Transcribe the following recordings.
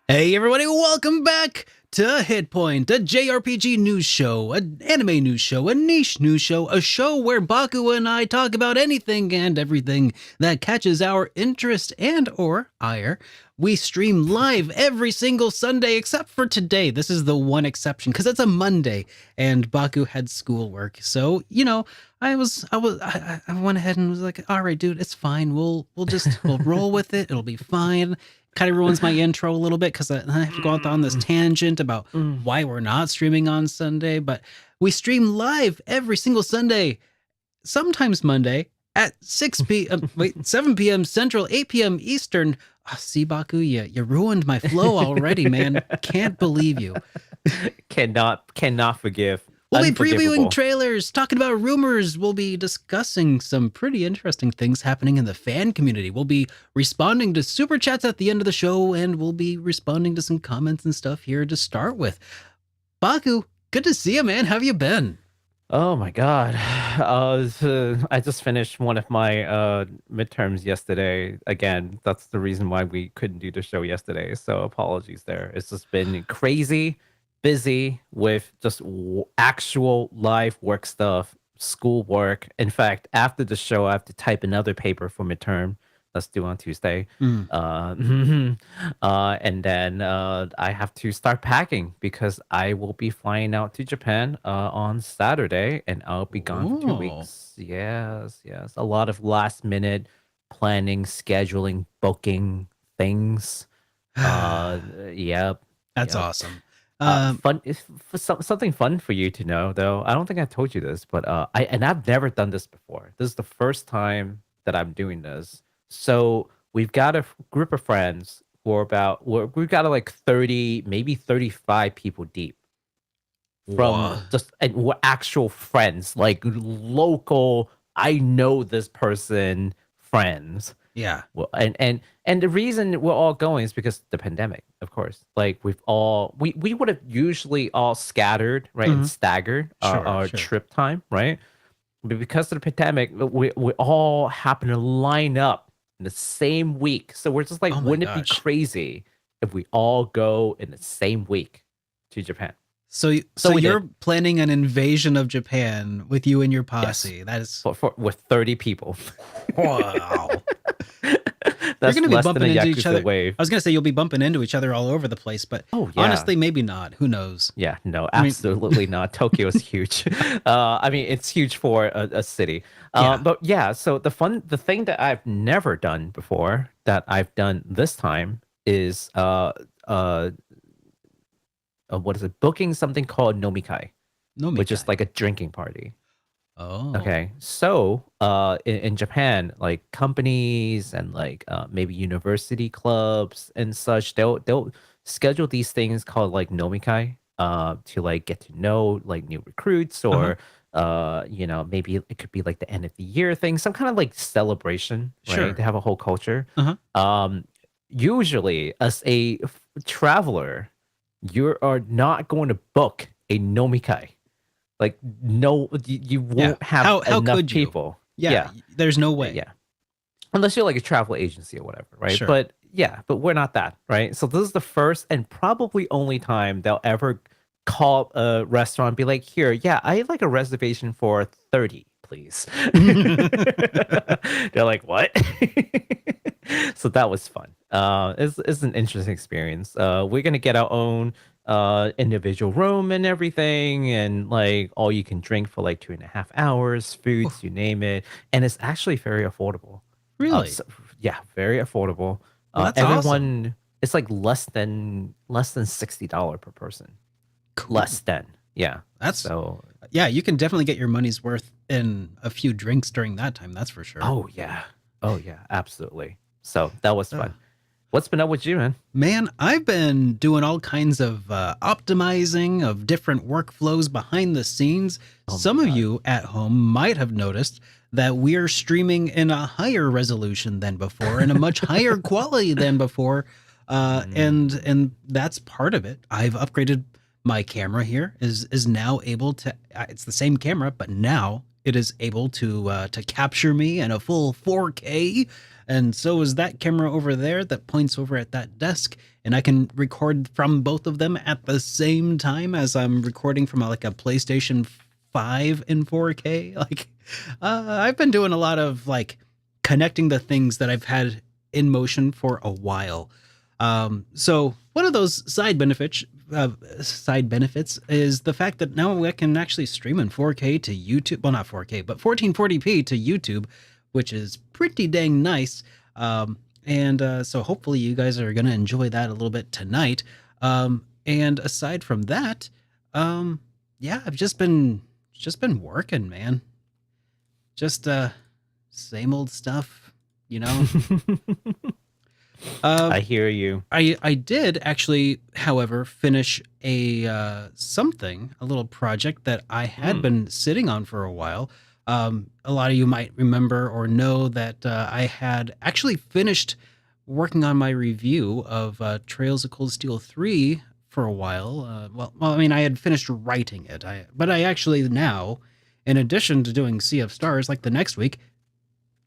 Hey everybody, welcome back to HitPoint, a JRPG news show, an anime news show, a niche news show, a show where Baku and I talk about anything and everything that catches our interest and or ire. We stream live every single Sunday except for today. This is the one exception because it's a Monday and Baku had schoolwork. So, I went ahead and was like, all right, dude, it's fine. We'll roll with it. It'll be fine. Kind of ruins my intro a little bit because I have to go out on this tangent about why we're not streaming on Sunday. But we stream live every single Sunday, sometimes Monday at 7 p.m. Central, 8 p.m. Eastern. Oh, see, Baku, you ruined my flow already, man. Can't believe you. Cannot forgive. We'll be previewing trailers, talking about rumors. We'll be discussing some pretty interesting things happening in the fan community. We'll be responding to super chats at the end of the show, and we'll be responding to some comments and stuff here to start with. Baku, good to see you, man. How have you been? Oh my god. I just finished one of my midterms yesterday. Again, that's the reason why we couldn't do the show yesterday. So apologies there. It's just been crazy busy with just actual live work stuff, school work. In fact, after the show, I have to type another paper for midterm. That's due on Tuesday. And then I have to start packing because I will be flying out to Japan on Saturday, and I'll be gone for 2 weeks. Yes. A lot of last minute planning, scheduling, booking things. Yep. That's awesome. Fun, something fun for you to know, though. I don't think I told you this, but I've never done this before. This is the first time that I'm doing this. So we've got a group of friends who are we've got like 30, maybe 35 people deep. And we're actual friends, like local. I know this person friends. Yeah. Well, and the reason we're all going is because the pandemic, of course. Like we would have usually all scattered, right, and staggered our trip time, right? But because of the pandemic, we all happen to line up in the same week. So we're just like, wouldn't it be crazy if we all go in the same week to Japan? So you're planning an invasion of Japan with you and your posse. Yes. That is with 30 people. Wow. That's You're going to be bumping into each other. Wave. I was going to say you'll be bumping into each other all over the place, but honestly, maybe not. Who knows? Yeah, no, absolutely not. Tokyo is huge. I mean, it's huge for a city. But yeah, so the thing that I've never done before that I've done this time is what is it? Booking something called nomikai, which is like a drinking party. Oh. Okay. So in Japan, like companies and like maybe university clubs and such, they'll schedule these things called like nomikai to like get to know like new recruits or maybe it could be like the end of the year thing, some kind of like celebration, right? Sure. They have a whole culture. Usually as a traveler, you are not going to book a nomikai. Like, no, you won't have enough people. Yeah, there's no way. Yeah. Unless you're like a travel agency or whatever, right? Sure. But we're not that, right? So this is the first and probably only time they'll ever call a restaurant and be like, here, I'd like a reservation for 30, please. They're like, what? So that was fun. It's an interesting experience. We're going to get our own individual room and everything, and like all you can drink for like 2.5 hours, foods, you name it, and it's actually very affordable. Really? Very affordable. That's everyone awesome. It's like less than $60 per person. Cool. Less than. That's so. Yeah, you can definitely get your money's worth in a few drinks during that time. That's for sure. Oh yeah, absolutely. So that was fun. What's been up with you, man? Man, I've been doing all kinds of optimizing of different workflows behind the scenes. Some of you at home might have noticed that we're streaming in a higher resolution than before and a much higher quality than before. And that's part of it. I've upgraded my camera here is now able to. It's the same camera, but now it is able to capture me in a full 4K. And so is that camera over there that points over at that desk, and I can record from both of them at the same time as I'm recording from like a PlayStation 5 in 4K. Like, I've been doing a lot of like connecting the things that I've had in motion for a while. So one of those side benefits is the fact that now I can actually stream in 4K to YouTube. Well, not 4K, but 1440p to YouTube, which is pretty dang nice. So hopefully you guys are going to enjoy that a little bit tonight. And aside from that, yeah, I've just been working, man. Just same old stuff, you know. I hear you. I did actually, however, finish a little project that I had been sitting on for a while. A lot of you might remember or know that I had actually finished working on my review of Trails of Cold Steel 3 for a while. Well, I mean, I had finished writing it, but I actually now, in addition to doing Sea of Stars, like the next week,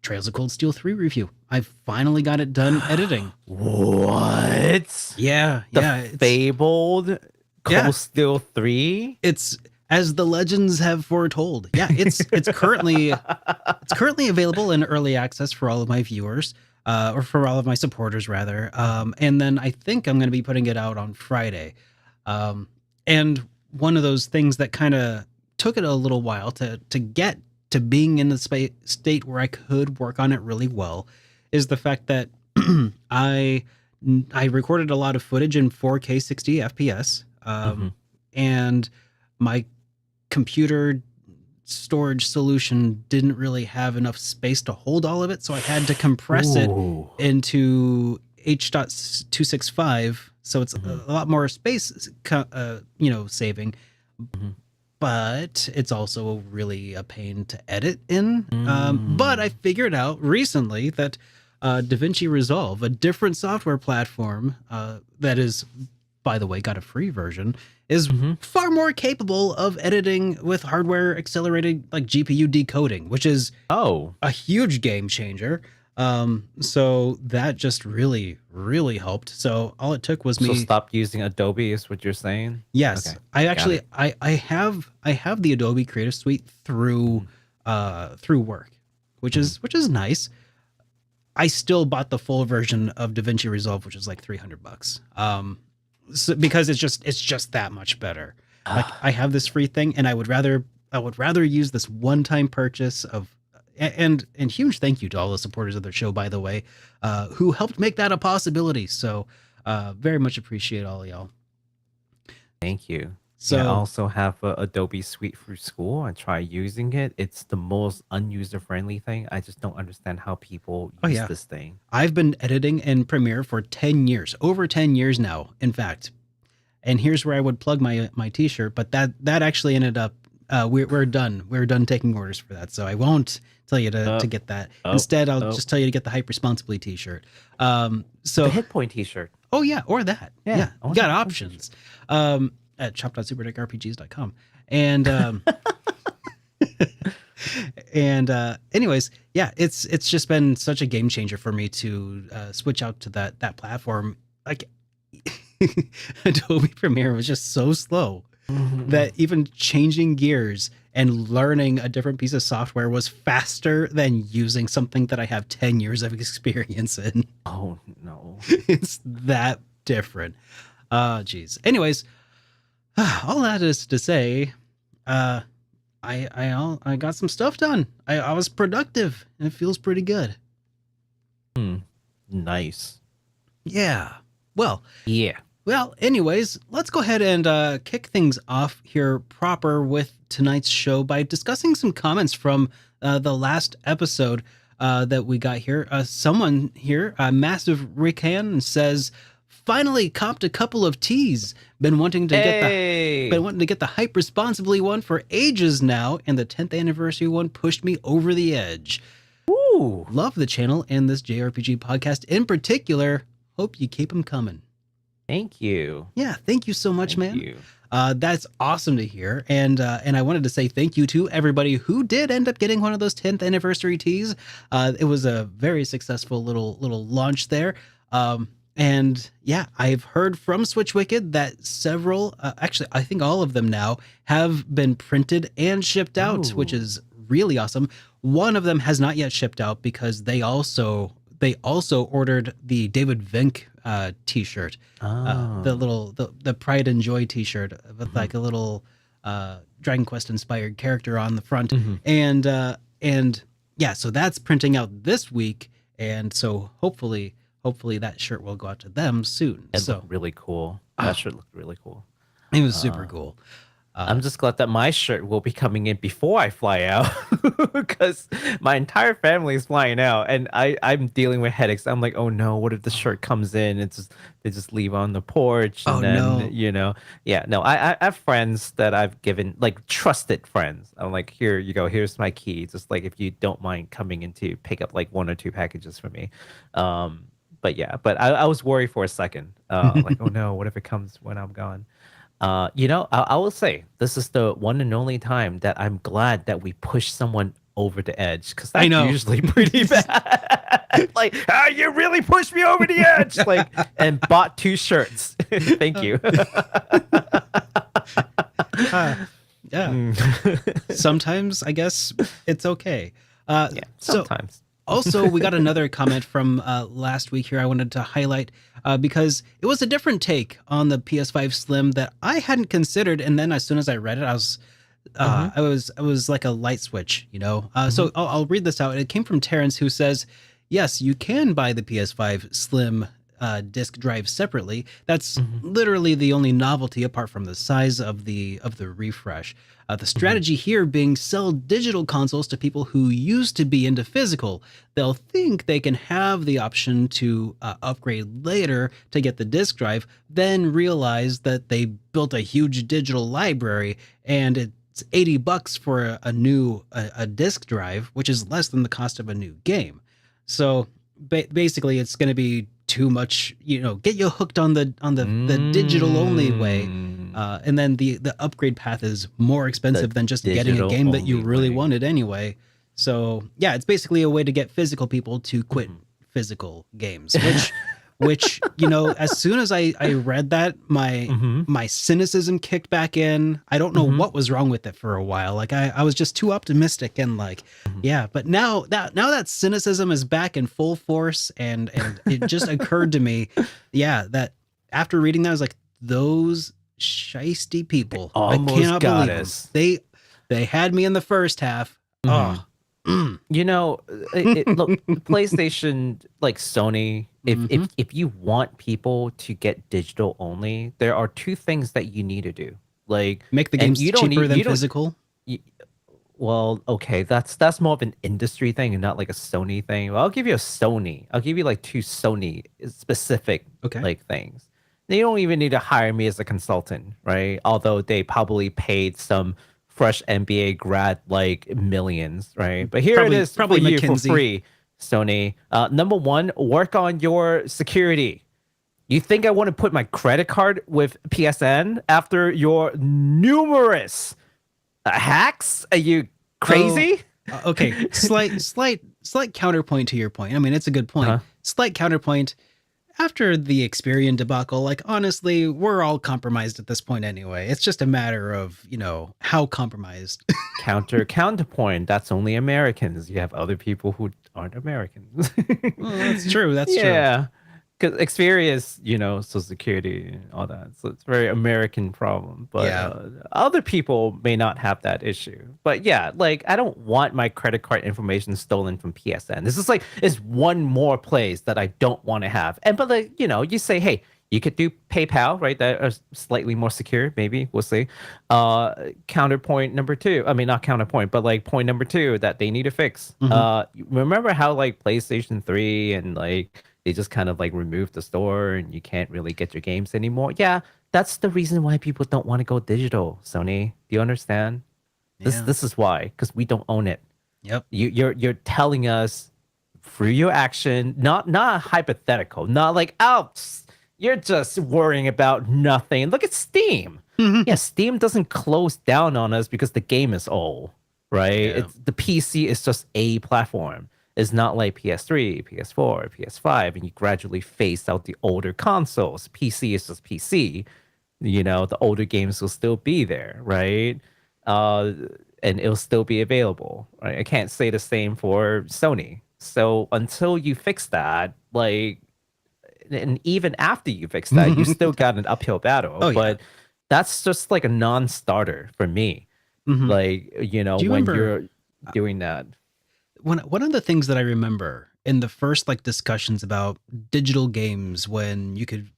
Trails of Cold Steel 3 review. I finally got it done editing. What? Yeah, the fabled Cold Steel 3? It's as the legends have foretold. Yeah, it's currently available in early access for all of my viewers, or for all of my supporters rather. And then I think I'm going to be putting it out on Friday. And one of those things that kind of took it a little while to get to being in the state where I could work on it really well is the fact that I recorded a lot of footage in 4K 60 FPS, and my computer storage solution didn't really have enough space to hold all of it, so I had to compress it into H.265, so it's a lot more space, saving. But it's also really a pain to edit in. But I figured out recently that DaVinci Resolve, a different software platform that is, by the way, got a free version, is far more capable of editing with hardware accelerated like GPU decoding, which is a huge game changer. So that just really, really helped. So all it took was me. So stop using Adobe is what you're saying? Yes. Okay. I actually, I have the Adobe Creative Suite through work, which is nice. I still bought the full version of DaVinci Resolve, which is like $300. Because it's just that much better. Like I have this free thing and I would rather use this one-time purchase of. And huge thank you to all the supporters of the show, by the way, who helped make that a possibility. So very much appreciate all of y'all. Thank you. So I also have Adobe Suite for school. I try using it. It's the most unuser-friendly thing. I just don't understand how people use this thing. I've been editing in Premiere for 10 years, over 10 years now, in fact. And here's where I would plug my t-shirt, but that actually ended up, we're done. We're done taking orders for that. So I won't tell you to get that. Instead, I'll just tell you to get the Hype Responsibly t-shirt. So the HitPoint t-shirt. Oh yeah, or that. Yeah. You got options. At shop.superdeckRPGs.com. And anyways, yeah, it's just been such a game changer for me to switch out to that platform. Like Adobe Premiere was just so slow that even changing gears and learning a different piece of software was faster than using something that I have 10 years of experience in. Oh no. It's that different. Geez. Anyways, all that is to say, I got some stuff done. I was productive and it feels pretty good. Nice. Yeah. Well, yeah. Well, anyways, let's go ahead and kick things off here proper with tonight's show by discussing some comments from the last episode that we got here. Someone here, Massive Rickan, says, "Finally copped a couple of teas. Been wanting to get the Hype Responsibly one for ages now, and the 10th anniversary one pushed me over the edge. Love the channel and this JRPG podcast in particular. Hope you keep them coming." Thank you. Yeah, thank you so much, Thank man. you. That's awesome to hear, and I wanted to say thank you to everybody who did end up getting one of those 10th anniversary teas. It was a very successful little launch there. And yeah, I've heard from Switch Wicked that several, actually, I think all of them now have been printed and shipped out, which Ooh. is really awesome. One of them has not yet shipped out because they also ordered the David Vink T-shirt, Oh. the Pride and Joy T-shirt with Mhm. like a little Dragon Quest inspired character on the front, Mhm. and yeah, so that's printing out this week, and so hopefully that shirt will go out to them soon. It looked So really cool. That oh, shirt looked really cool. it was super Uh, cool. I'm just glad that my shirt will be coming in before I fly out because my entire family is flying out and I'm dealing with headaches. I'm like, oh no, what if the shirt comes in? They just leave on the porch Oh and then, no. yeah, no, I have friends that I've given like trusted friends. I'm like, here you go, here's my key. Just like if you don't mind coming in to pick up like one or two packages for me. Um, but yeah, but I was worried for a second. Like, oh no, what if it comes when I'm gone? I will say this is the one and only time that I'm glad that we push someone over the edge because I that's know. usually pretty bad. Like, you really pushed me over the edge, like, and bought two shirts. Thank you. uh, yeah. Mm. Sometimes I guess it's okay. Yeah, So sometimes. also, we got another comment from last week here I wanted to highlight because it was a different take on the PS5 Slim that I hadn't considered. And then as soon as I read it, Hmm. I was like a light switch, you know? Hmm. So I'll read this out. It came from Terrence, who says, yes, you can buy the PS5 Slim disk drive separately. That's Hmm. literally the only novelty apart from the size of the refresh. The Hmm. strategy here being sell digital consoles to people who used to be into physical. They'll think they can have the option to upgrade later to get the disk drive, then realize that they built a huge digital library and it's $80 for a disk drive, which is less than the cost of a new game. So basically, it's going to be too much, get you hooked on the digital only way, Mm. and then the upgrade path is more The expensive than just getting a digital game that you only really way. wanted anyway. So yeah, it's basically a way to get physical people to quit Mhm. physical games, which as soon as I read that, my Hmm. my cynicism kicked back in. I don't know Hmm. what was wrong with it for a while. Like I was just too optimistic and like, Hmm. yeah, but now that cynicism is back in full force, and it just occurred to me, yeah, that after reading that, I was like, those shisty They people, I almost cannot got believe them. us. They had me in the first half. Mhm. Oh, mm, You know, look, PlayStation, like Sony, mm-hmm. if you want people to get digital only, there are two things that you need to do. Like, Make the and games you don't cheaper need than you don't. physical. You, well, okay, that's more of an industry thing and not like a Sony thing. Well, I'll give you a Sony. I'll give you like two Sony specific Okay. like things. They don't even need to hire me as a consultant, right? Although they probably paid some fresh MBA grad like millions, right? But here it Probably is for probably you for McKinsey. free, Sony. Number one, work on your security. You think I want to put my credit card with PSN after your numerous hacks? Are you Oh, crazy? okay. Slight counterpoint to your point. I mean, it's a good point. Huh? Slight counterpoint. After the Experian debacle, like honestly, we're all compromised at this point anyway. It's just a matter of, how compromised. Counterpoint. That's only Americans. You have other people who aren't Americans. Well, that's true. That's true. Yeah. Because experience, Social Security and all that. So it's a very American problem. But Yeah. other people may not have that issue. But yeah, like I don't want my credit card information stolen from PSN. This is like it's one more place that I don't want to have. And but like, you say, hey, you could do PayPal, right? That are slightly more secure, maybe. We'll see. Counterpoint number two. I mean, not counterpoint, but like point number two that they need to fix. Hmm. Remember how like PlayStation 3 and like they just kind of like removed the store and you can't really get your games anymore. Yeah, that's the reason why people don't want to go digital, Sony. Do you understand? This Yeah. this is why, because we don't own it. Yep. You're telling us through your action, not hypothetical, not like, oh, You're just worrying about nothing. Look at Steam. Mhm. Yeah, Steam doesn't close down on us because the game is old, right? Yeah. It's the PC is just a platform. It's not like PS3, PS4, PS5, and you gradually phase out the older consoles. PC is just PC. The older games will still be there, right? Uh, and it'll still be available, right? I can't say the same for Sony. So until you fix that, like, and even after you fix that, you still got an uphill battle. Oh yeah. But that's just like a non-starter for me. Hmm. Like, Do you when remember you're doing that. one of the things that I remember in the first like discussions about digital games when you could,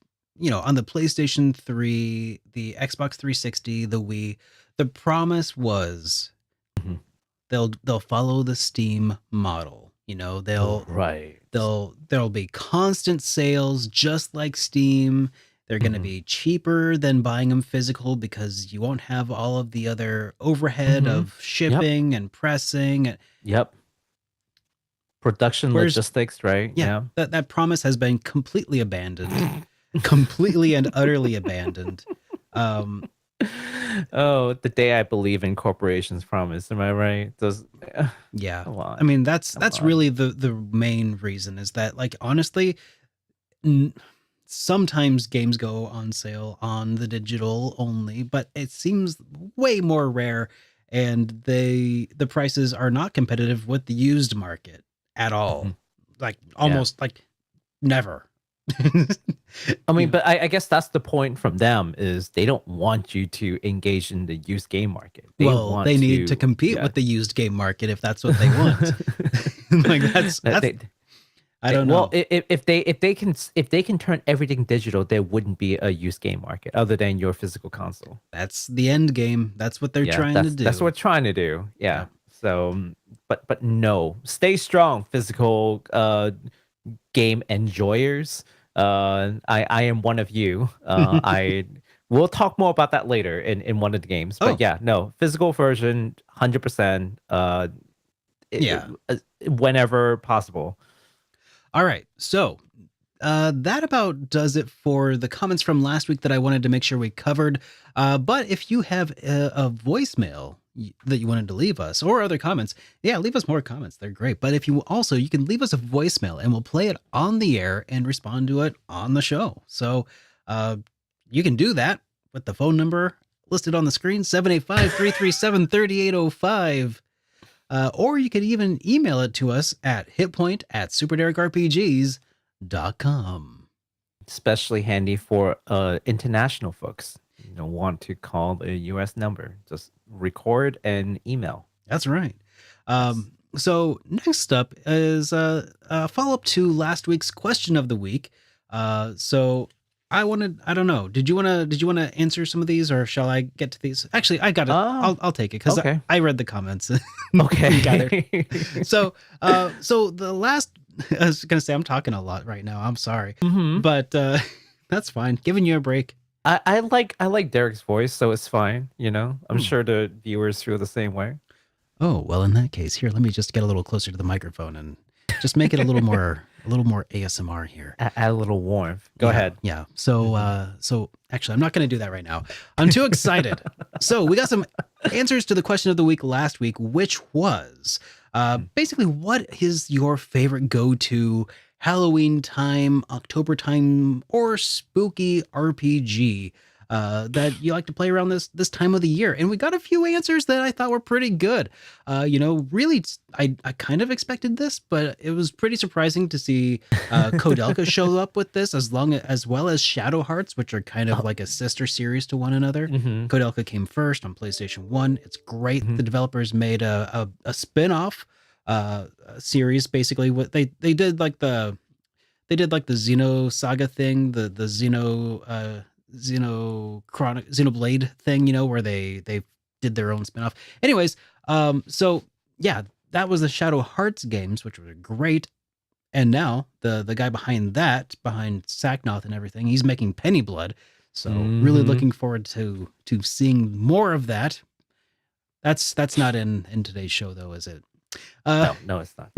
on the PlayStation 3, the Xbox 360, the Wii, the promise was Mhm. they'll follow the Steam model. Right. There'll be constant sales just like Steam. They're going to Hmm. be cheaper than buying them physical because you won't have all of the other overhead Hmm. of Yep. shipping and pressing. Yep. Production Whereas, logistics, right? yeah, Yeah. that promise has been completely abandoned, completely and utterly abandoned. Um, Oh, the day I believe in corporations promise. Am I right? Does yeah, come I on. mean that's Come that's on. really the main reason is that like honestly, n- sometimes games go on sale on the digital only, but it seems way more rare, and the prices are not competitive with the used market at all. Mhm. Like Yeah. almost like never. I mean, You know, but I guess that's the point from them is they don't want you to engage in the used game market. They well, want they need to to, compete yeah. with the used game market if that's what they want. Like That that's they, I don't well, know. if they can turn everything digital, there wouldn't be a used game market other than your physical console. That's the end game. That's what they're Yeah, trying to that's what do. we're trying to do. Yeah. Yeah. So, but no, stay strong, physical game enjoyers. I am one of you. I We'll talk more about that later in one of the games. But Oh, yeah, no, physical version, 100%. yeah. Whenever possible. All right. So that about does it for the comments from last week that I wanted to make sure we covered. But if you have a voicemail that you wanted to leave us or other comments, yeah, leave us more comments. They're great. But if you can leave us a voicemail and we'll play it on the air and respond to it on the show. So uh, you can do that with the phone number listed on the screen 785-337-3805. Or you could even email it to us at hitpoint@superderekRPGs.com. Especially handy for international folks. Want to call a US number. Just record and email. That's right. Yes. So next up is a follow up to last week's question of the week. So I don't know. Did you want to answer some of these, or shall I get to these? Actually, I got it. Oh, I'll take it because okay. I read the comments. Got it. Okay. So the last, I was gonna say I'm talking a lot right now. I'm sorry, Hmm. but that's fine. Giving you a break. I like Derek's voice, so it's fine. I'm Hmm. sure the viewers feel the same way. Oh, well, in that case, here, let me just get a little closer to the microphone and just make it a little more ASMR here. Add a little warmth. Go Yeah, ahead. yeah. So, Hmm. so actually, I'm not going to do that right now. I'm too excited. So, we got some answers to the question of the week last week, which was basically, what is your favorite go-to Halloween time, October time, or spooky RPG that you like to play around this time of the year? And we got a few answers that I thought were pretty good. Really, I kind of expected this, but it was pretty surprising to see Kodelka show up with this, as well as Shadow Hearts, which are kind of Oh, like a sister series to one another. hmm. Kodelka came first on PlayStation 1. It's great. Hmm. The developers made a spin-off series, basically. What they did like the Xeno Saga thing, the Xenoblade thing, where they did their own spin-off. Anyways, so yeah, that was the Shadow Hearts games, which were great. And now the guy behind Sacknoth and everything, he's making Penny Blood. So really Hmm. looking forward to seeing more of that. That's not in today's show though, is it? Uh, No, it's not.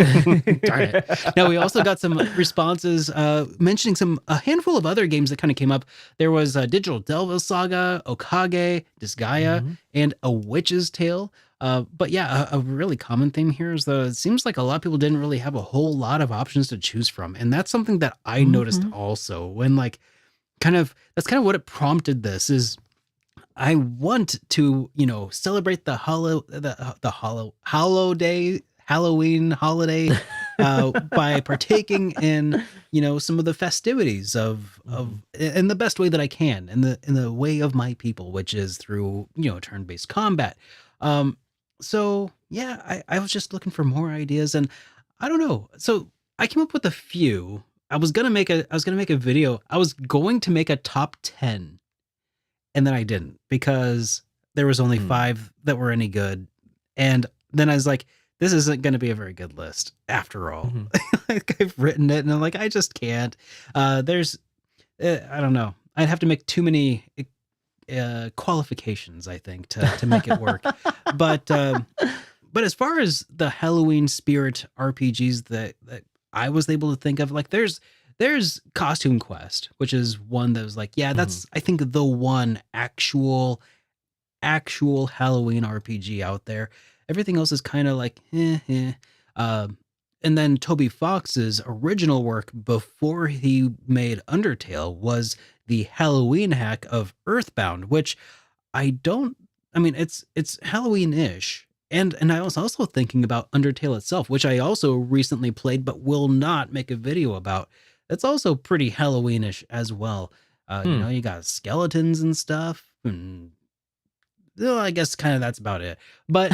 Darn it. Now, we also got some responses mentioning a handful of other games that kind of came up. There was Digital Delva Saga, Okage, Disgaea, Mhm, and A Witch's Tale. But yeah, a really common theme here is that it seems like a lot of people didn't really have a whole lot of options to choose from. And that's something that I noticed mhm, also when like that's kind of what it prompted this is I want to, celebrate the Halloween holiday by partaking in, some of the festivities of mhm, in the best way that I can, in the way of my people, which is through, turn-based combat. Um so yeah, I was just looking for more ideas and I don't know. So I came up with a few. I was gonna make a video. I was going to make a top 10 and then I didn't because there was only mm, 5 that were any good, and then I was like, "This isn't gonna be a very good list after all." mhm. Like, I've written it, and I'm like, "I just can't." There's I don't know. I'd have to make too many, qualifications, I think, to make it work. But, but as far as the Halloween spirit RPGs that I was able to think of, like there's Costume Quest, which is one that was like, yeah, Mhm, that's I think the one actual Halloween RPG out there. Everything else is kind of like, eh, eh. Um, and then Toby Fox's original work before he made Undertale was the Halloween hack of Earthbound, which I don't. I mean, it's Halloween-ish, and I was also thinking about Undertale itself, which I also recently played, but will not make a video about. That's also pretty Halloween-ish as well. hmm. You got skeletons and stuff, and well, I guess kind of that's about it. But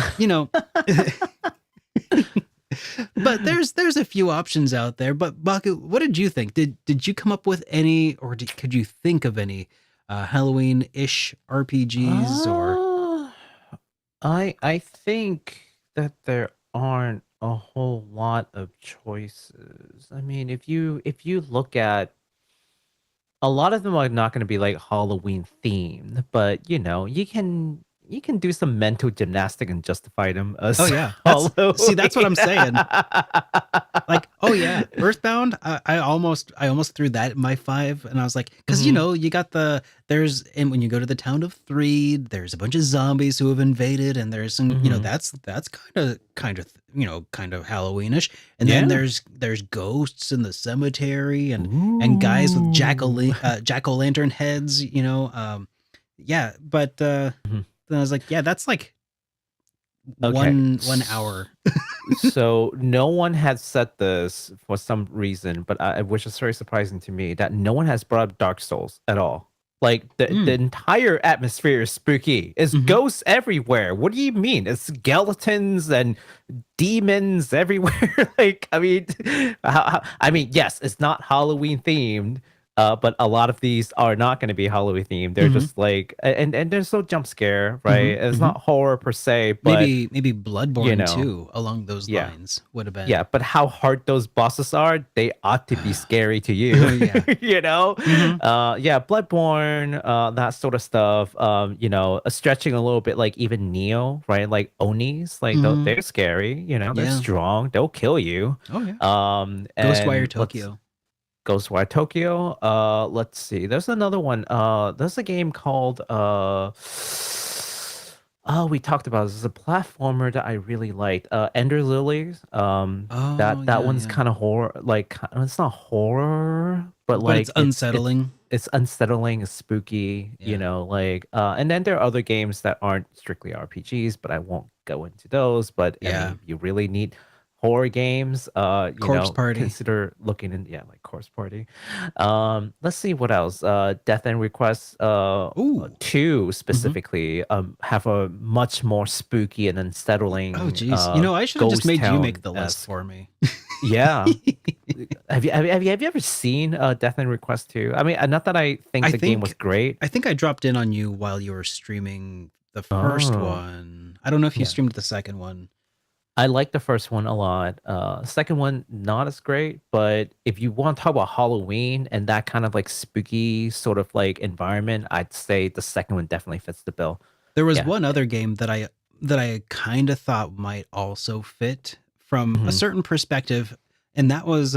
but there's a few options out there. But Baku, what did you think? Did you come up with any, or could you think of any Halloween-ish RPGs or? Uh, I think that there aren't a whole lot of choices. I mean, if you look at a lot of them are not going to be like Halloween themed, but you can do some mental gymnastic and justify them Oh as yeah, that's what Halloween. I'm saying. Like, oh yeah, Earthbound. I almost threw that in my 5, and I was like, because Mhm, you got there's and when you go to the town of Three, there's a bunch of zombies who have invaded, and there's some, mhm. that's kind of Halloweenish. And then Yeah. there's ghosts in the cemetery, and guys with Ooh. jack o' lantern heads. Yeah, but Mhm. then I was like, yeah, that's like Okay. 1 hour. So no one has said this for some reason, but which is very surprising to me that no one has brought up Dark Souls at all. Like the Mm, entire atmosphere is spooky. It's mhm. ghosts everywhere. What do you mean? It's skeletons and demons everywhere. Like I mean, yes, it's not Halloween themed, but a lot of these are not going to be Halloween themed. They're Mhm, just like, and there's no jump scare, right? mhm, It's mhm. not horror per se, but Maybe you Bloodborne know, too, along those yeah. lines would have Yeah, been. but how hard those bosses are, they ought to be scary to you. Oh yeah. you know? Mhm, Yeah, Bloodborne, that sort of stuff. Stretching a little bit like even Neo, right? Like Onis, like mhm. they're scary, they're Yeah. strong, they'll kill you. Oh yeah. Ghostwire And let's Tokyo. Ghostwire Tokyo. Let's see. There's another one. There's a game called oh, we talked about this. It's a platformer that I really liked. Ender Lilies. Oh That yeah, one's yeah. kind of horror. Like it's not horror, but But it's like unsettling. it's unsettling, it's spooky. Yeah. And then there are other games that aren't strictly RPGs, but I won't go into those. But I Yeah. mean, if you really need horror games, Corpse Party. consider looking in, yeah, like Corpse Party. Let's see what else. Death and Request Ooh. 2 Mhm. specifically have a much more spooky and Oh unsettling geez. I should have just ghost made you make town the list esque. for me. Yeah. Have you ever seen Death and Request 2? I mean, not that I think I the game was think great. I think I dropped in on you while you were streaming the first Oh, one. I don't know if you yeah. streamed the second one. I like the first one a lot. Second one not as great, but if you want to talk about Halloween and that kind of like spooky sort of like environment, I'd say the second one definitely fits the bill. There was Yeah. one other game that I kind of thought might also fit from a Mhm. certain perspective, and that was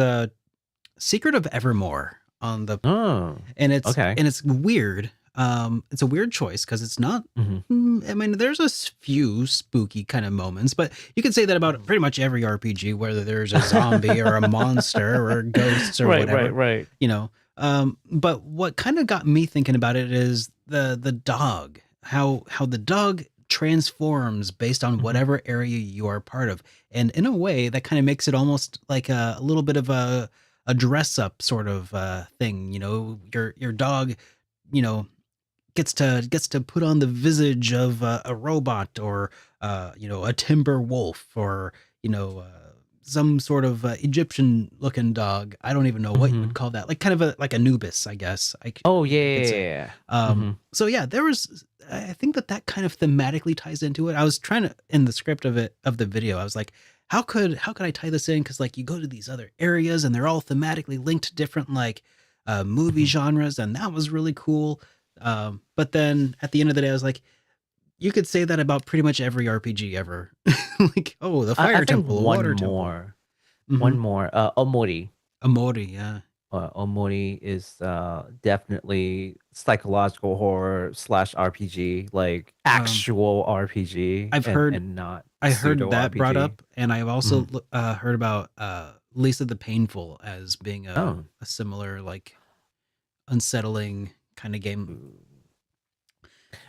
Secret of Evermore on the Oh, and okay. it's weird. It's a weird choice because it's not. Mhm. I mean, there's a few spooky kind of moments, but you can say that about Mhm. pretty much every RPG, whether there's a zombie or a monster or ghosts or Right, right, whatever, right. you know. But what kind of got me thinking about it is the dog, how the dog transforms based on Mhm. whatever area you are part of, and in a way that kind of makes it almost like a little bit of a dress up sort of thing. You know, your dog, you know, gets to put on the visage of a robot or a timber wolf or some sort of Egyptian looking dog. I don't even know what you would Mhm. call that. Like kind of like Anubis, I guess. Oh, yeah, I could yeah, say. yeah, yeah. Mhm. So yeah, there was. I think that kind of thematically ties into it. I was trying to in the script of the video. I was like, how could I tie this in? Because like you go to these other areas and they're all thematically linked to different like movie Mhm. genres, and that was really cool. But then at the end of the day, I was like, you could say that about pretty much every RPG ever. Like, oh, the I fire think temple, a water temple. one Hmm. more, Omori. Amori, yeah. Omori is definitely psychological horror slash RPG, like Um, actual RPG I've heard and not I heard pseudo that brought RPG. up, and I've also Mhm. heard about Lisa the Painful as being Oh. a similar like unsettling kind of game.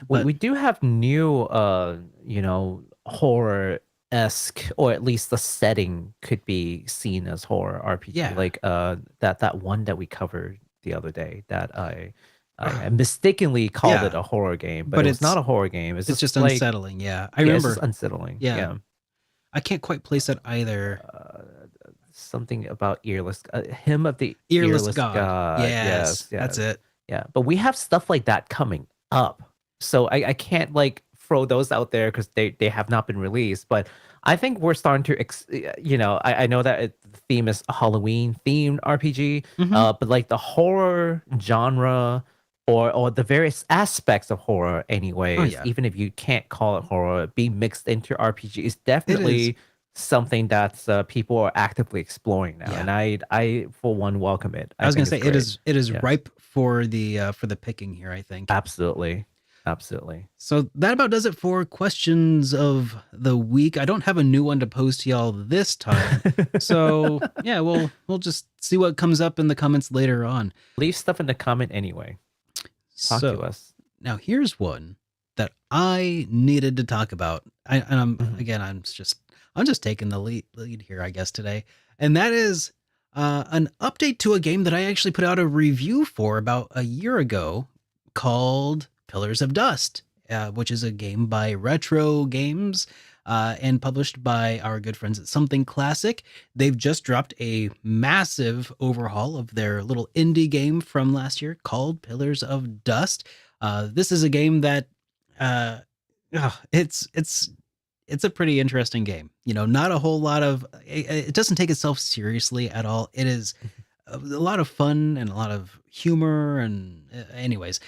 We But do have new horror esque, or at least the setting could be seen as horror RPG, yeah, like that one that we covered the other day that I uh, mistakenly called it yeah, a horror game, but but it was not a horror game. It's it's just just like, unsettling. Yeah, I yeah, it's just remember. unsettling. Yeah, Yeah. I can't quite place it either. uh, Something about earless, hymn of the Earless earless God. god. Yes, Yes, that's yes, it. yeah. But we have stuff like that coming up, so I can't like throw those out there because they have not been released. But I think we're starting to I know that the theme is a Halloween themed RPG, Hmm. but like the horror genre, or the various aspects of horror Oh anyways, yeah, even if you can't call it horror, being mixed into RPG is it is. definitely something that's people are actively exploring now, Yeah, and I for one welcome it. I I was gonna think say it's great. it is Yeah, ripe for the picking here, I think. absolutely, absolutely. So that about does it for questions of the week. I don't have a new one to post to y'all this time. So yeah, we'll just see what comes up in the comments later on. Leave stuff in the comment anyway. Talk to So us. now here's one that I needed to talk about. And Mhm. I'm just taking the lead here, I guess today, and that is an update to a game that I actually put out a review for about a year ago called Pillars of Dust, which is a game by Retro Games. And published by our good friends at Something Classic. They've just dropped a massive overhaul of their little indie game from last year called Pillars of Dust. This is a game that uh, it's a pretty interesting game. You know, not a whole lot of it doesn't take itself seriously at all. It is a lot of fun and a lot of humor and anyways.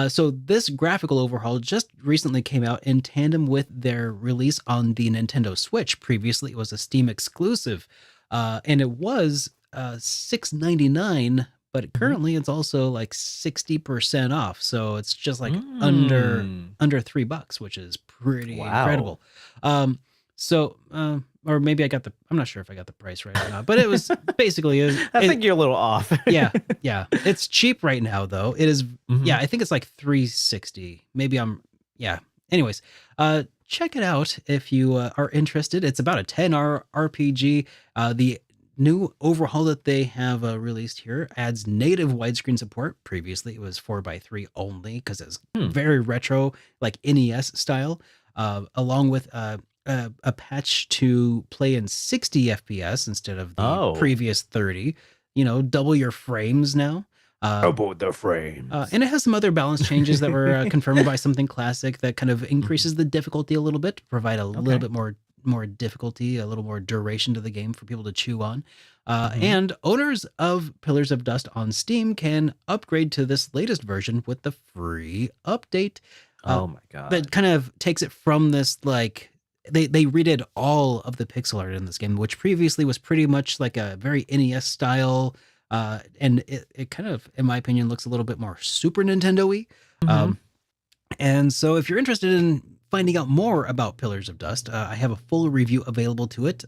So this graphical overhaul just recently came out in tandem with their release on the Nintendo Switch. Previously it was a Steam exclusive, and it was $6.99, but Mhm. currently it's also like 60% off, so it's just like Mm. under $3, which is pretty Wow. incredible. Or maybe I'm not sure if I got the price right or not, but it was basically I think you're a little off. yeah, yeah. It's cheap right now though. It is, yeah, Mhm. I think it's like 360. Maybe yeah. Anyways, check it out if you are interested. It's about a 10-hour RPG. The new overhaul that they have released here adds native widescreen support. Previously, it was 4:3 only because it's Hmm. very retro, like NES style, along with a patch to play in 60 FPS instead of the Oh. previous 30. You know, double your frames now. Uh, About the frames. and it has some other balance changes that were confirmed by Something Classic that kind of Mhm. increases the difficulty a little bit to provide a little Okay. bit more difficulty, a little more duration to the game for people to chew on. Mhm. And owners of Pillars of Dust on Steam can upgrade to this latest version with the free update. Uh, Oh my that god. kind of takes it from this like they redid all of the pixel art in this game, which previously was pretty much like a very NES style, and it kind of, in my opinion, looks a little bit more Super Nintendo-y. Mm-hmm. And so if you're interested in finding out more about Pillars of Dust, I have a full review available to it,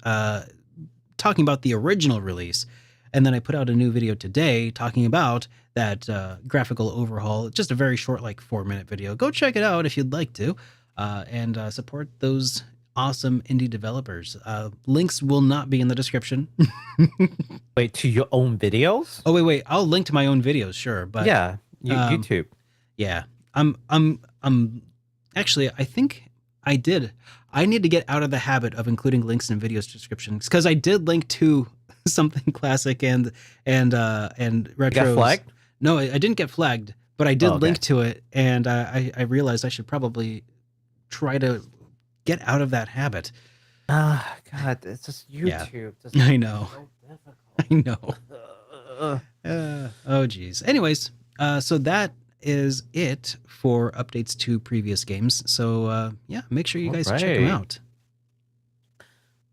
talking about the original release. And then I put out a new video today talking about that graphical overhaul. Just a very short, like 4-minute video. Go check it out if you'd like to, and support those awesome indie developers. Links will not be in the description. Wait, to your own videos? Oh, wait. I'll link to my own videos, sure. But yeah, YouTube. Yeah. I'm actually, I think I did. I need to get out of the habit of including links in videos descriptions, because I did link to something classic and retro. Got flagged? No, I didn't get flagged, but I did link to it, and I realized I should probably try to get out of that habit. Ah, God, it's just YouTube. Yeah. I know. I know. Oh, geez. Anyways, so that is it for updates to previous games. So yeah, make sure you guys check them out.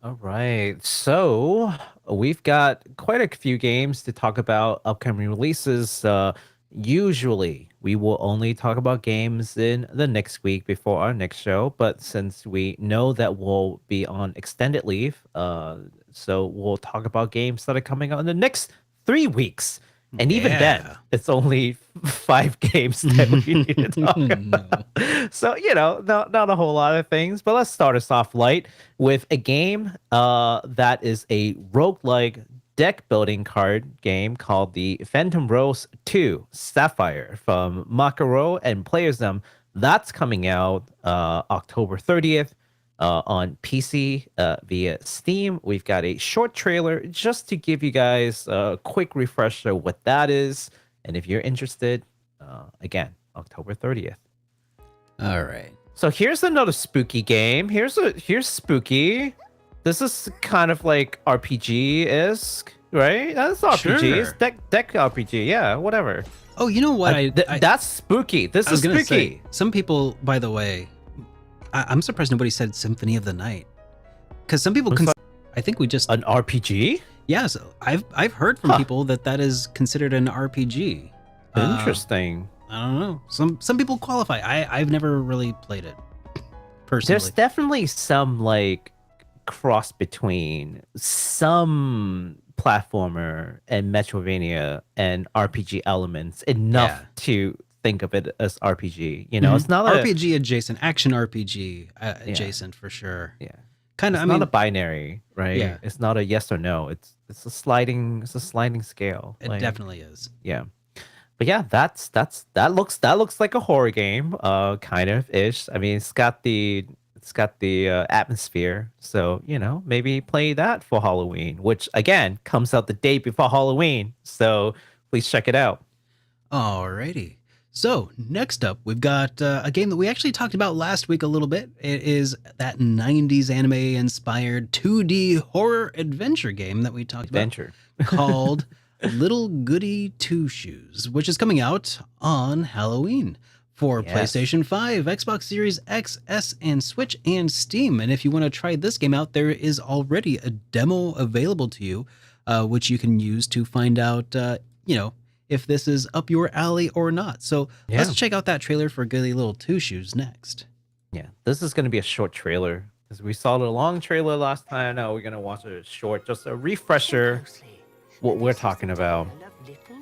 All right, so we've got quite a few games to talk about, upcoming releases. Usually we will only talk about games in the next week before our next show, but since we know that we'll be on extended leave, so we'll talk about games that are coming out in the next 3 weeks. And even then, it's only 5 games that we need to talk about. So, not a whole lot of things. But let's start us off light with a game that is a roguelike deck building card game called the Phantom Rose 2 Sapphire from Makaro and Playersm. That's coming out October 30th. On PC via Steam. We've got a short trailer just to give you guys a quick refresher what that is. And if you're interested, again, October 30th. All right. So here's another spooky game. Here's spooky. This is kind of like RPG-esque, right? That's RPG. Sure. It's deck RPG. Yeah, whatever. Oh, you know what? That's spooky. This is spooky. Say, some people, by the way, I'm surprised nobody said Symphony of the Night, because some people I think we just an RPG. Yeah, so I've heard from people that is considered an RPG. Interesting. I don't know. Some people qualify. I've never really played it personally. There's definitely some like cross between some platformer and Metroidvania and RPG elements enough to think of it as RPG. It's not RPG adjacent, action RPG adjacent for sure. Yeah, kind of. It's not a binary, right? Yeah, it's not a yes or no. It's a sliding scale. It definitely is. Yeah, but yeah, that looks like a horror game, kind of ish. I mean, it's got the atmosphere, so maybe play that for Halloween, which again comes out the day before Halloween. So please check it out. Alrighty. So next up, we've got a game that we actually talked about last week a little bit. It is that 90s anime-inspired 2D horror adventure game that we talked about called Little Goody Two Shoes, which is coming out on Halloween for PlayStation 5, Xbox Series X, S, and Switch, and Steam. And if you want to try this game out, there is already a demo available to you, which you can use to find out, if this is up your alley or not. So let's check out that trailer for Goody Little Two Shoes next. Yeah, this is going to be a short trailer because we saw the long trailer last time. Now we're going to watch a short, just a refresher what we're talking about.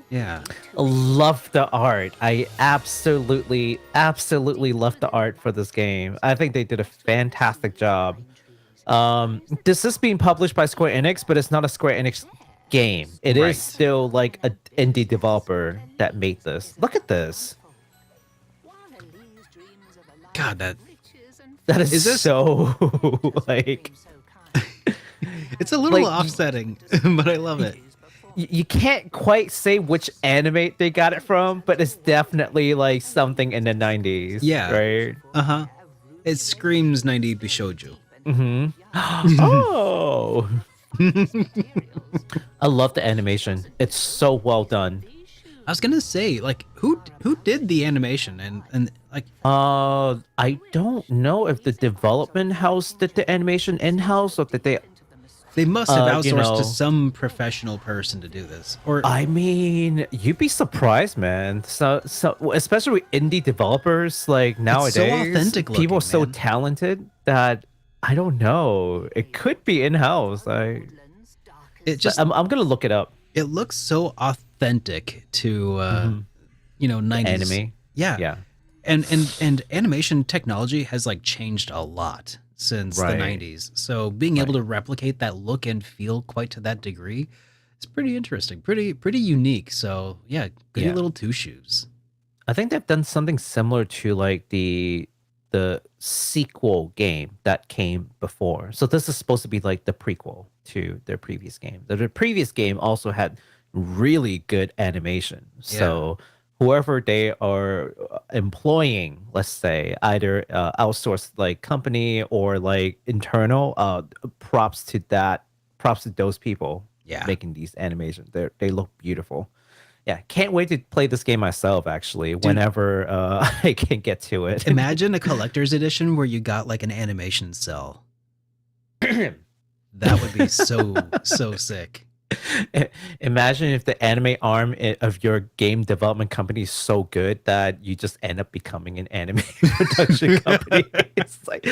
Yeah. Love the art. I absolutely love the art for this game. I think they did a fantastic job. This is being published by Square Enix, but it's not a Square Enix game. It is still like an indie developer that made this. Look at this. God, that is so like it's a little offsetting, but I love it. You can't quite say which anime they got it from, but it's definitely like something in the 90s. Yeah. Right? Uh-huh. It screams 90 Bishoujo. Mm-hmm. Oh. I love the animation. It's so well done. I was gonna say, like, who did the animation and like I don't know if the development house did the animation in-house or did they must have you outsourced to know, some professional person to do this. Or I mean, you'd be surprised, man. So especially with indie developers, like it's so nowadays, authentic people are looking, so man. talented that I don't know. It could be in-house. It just I'm gonna look it up. it looks so authentic to Hmm. The 90s. anime, Yeah. yeah, And animation technology has like changed a lot since the right, 90s. So being able right, to replicate that look and feel quite to that degree is pretty interesting. Pretty unique. So, yeah, goody yeah. little two shoes. I think they've done something similar to like the sequel game that came before. So this is supposed to be like the prequel to their previous game. The previous game also had really good animation. Yeah. So whoever they are employing, let's say either outsourced like company or like internal, props to that, props to those people Yeah. making these animations. They look beautiful. Yeah, can't wait to play this game myself, actually, Dude, whenever I can get to it. imagine a collector's edition where you got like an animation cell. That would be so sick. Imagine if the anime arm of your game development company is so good that you just end up becoming an anime production company. It's like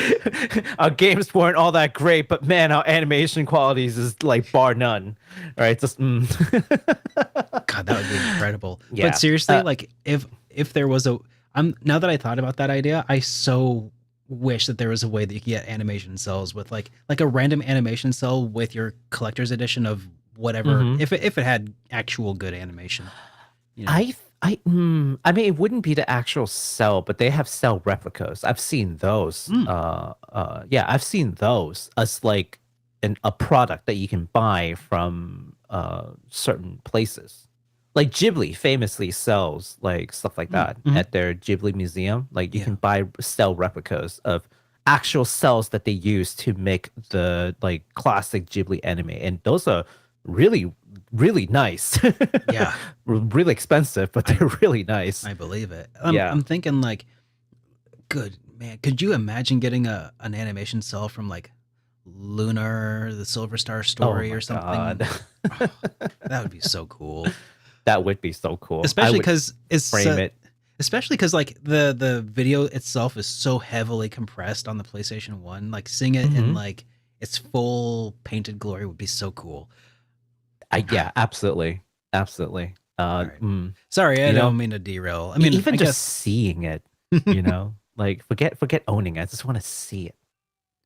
our games weren't all that great, but man, our animation qualities is like bar none. All right, just God, that would be incredible. yeah. But seriously, like if there was a I'm now that I thought about that idea, I so wish that there was a way that you could get animation cells with like a random animation cell with your collector's edition of whatever Mhm. if it had actual good animation, you know. I mean, it wouldn't be the actual cell, but they have cell replicas. I've seen those. Mm, Yeah, I've seen those as like a product that you can buy from certain places. Like Ghibli famously sells like stuff like that mhm. at their Ghibli museum. Like you Yeah. can buy cell replicas of actual cells that they use to make the like classic Ghibli anime, and those are really really nice. Yeah, Really expensive, but I they're really nice. I believe it. Yeah. I'm thinking like good man, could you imagine getting a an animation cell from like Lunar, the Silver Star Oh story or my something? god. Oh, that would be so cool. That would be so cool. I Especially would because it's frame it. especially because like the video itself is so heavily compressed on the PlayStation 1. Like seeing it in Mhm. like its full painted glory would be so cool. Yeah, absolutely. Absolutely. All right. Sorry, I You know, don't mean to derail. I mean, even I just guess seeing it, like forget owning it. I just want to see it.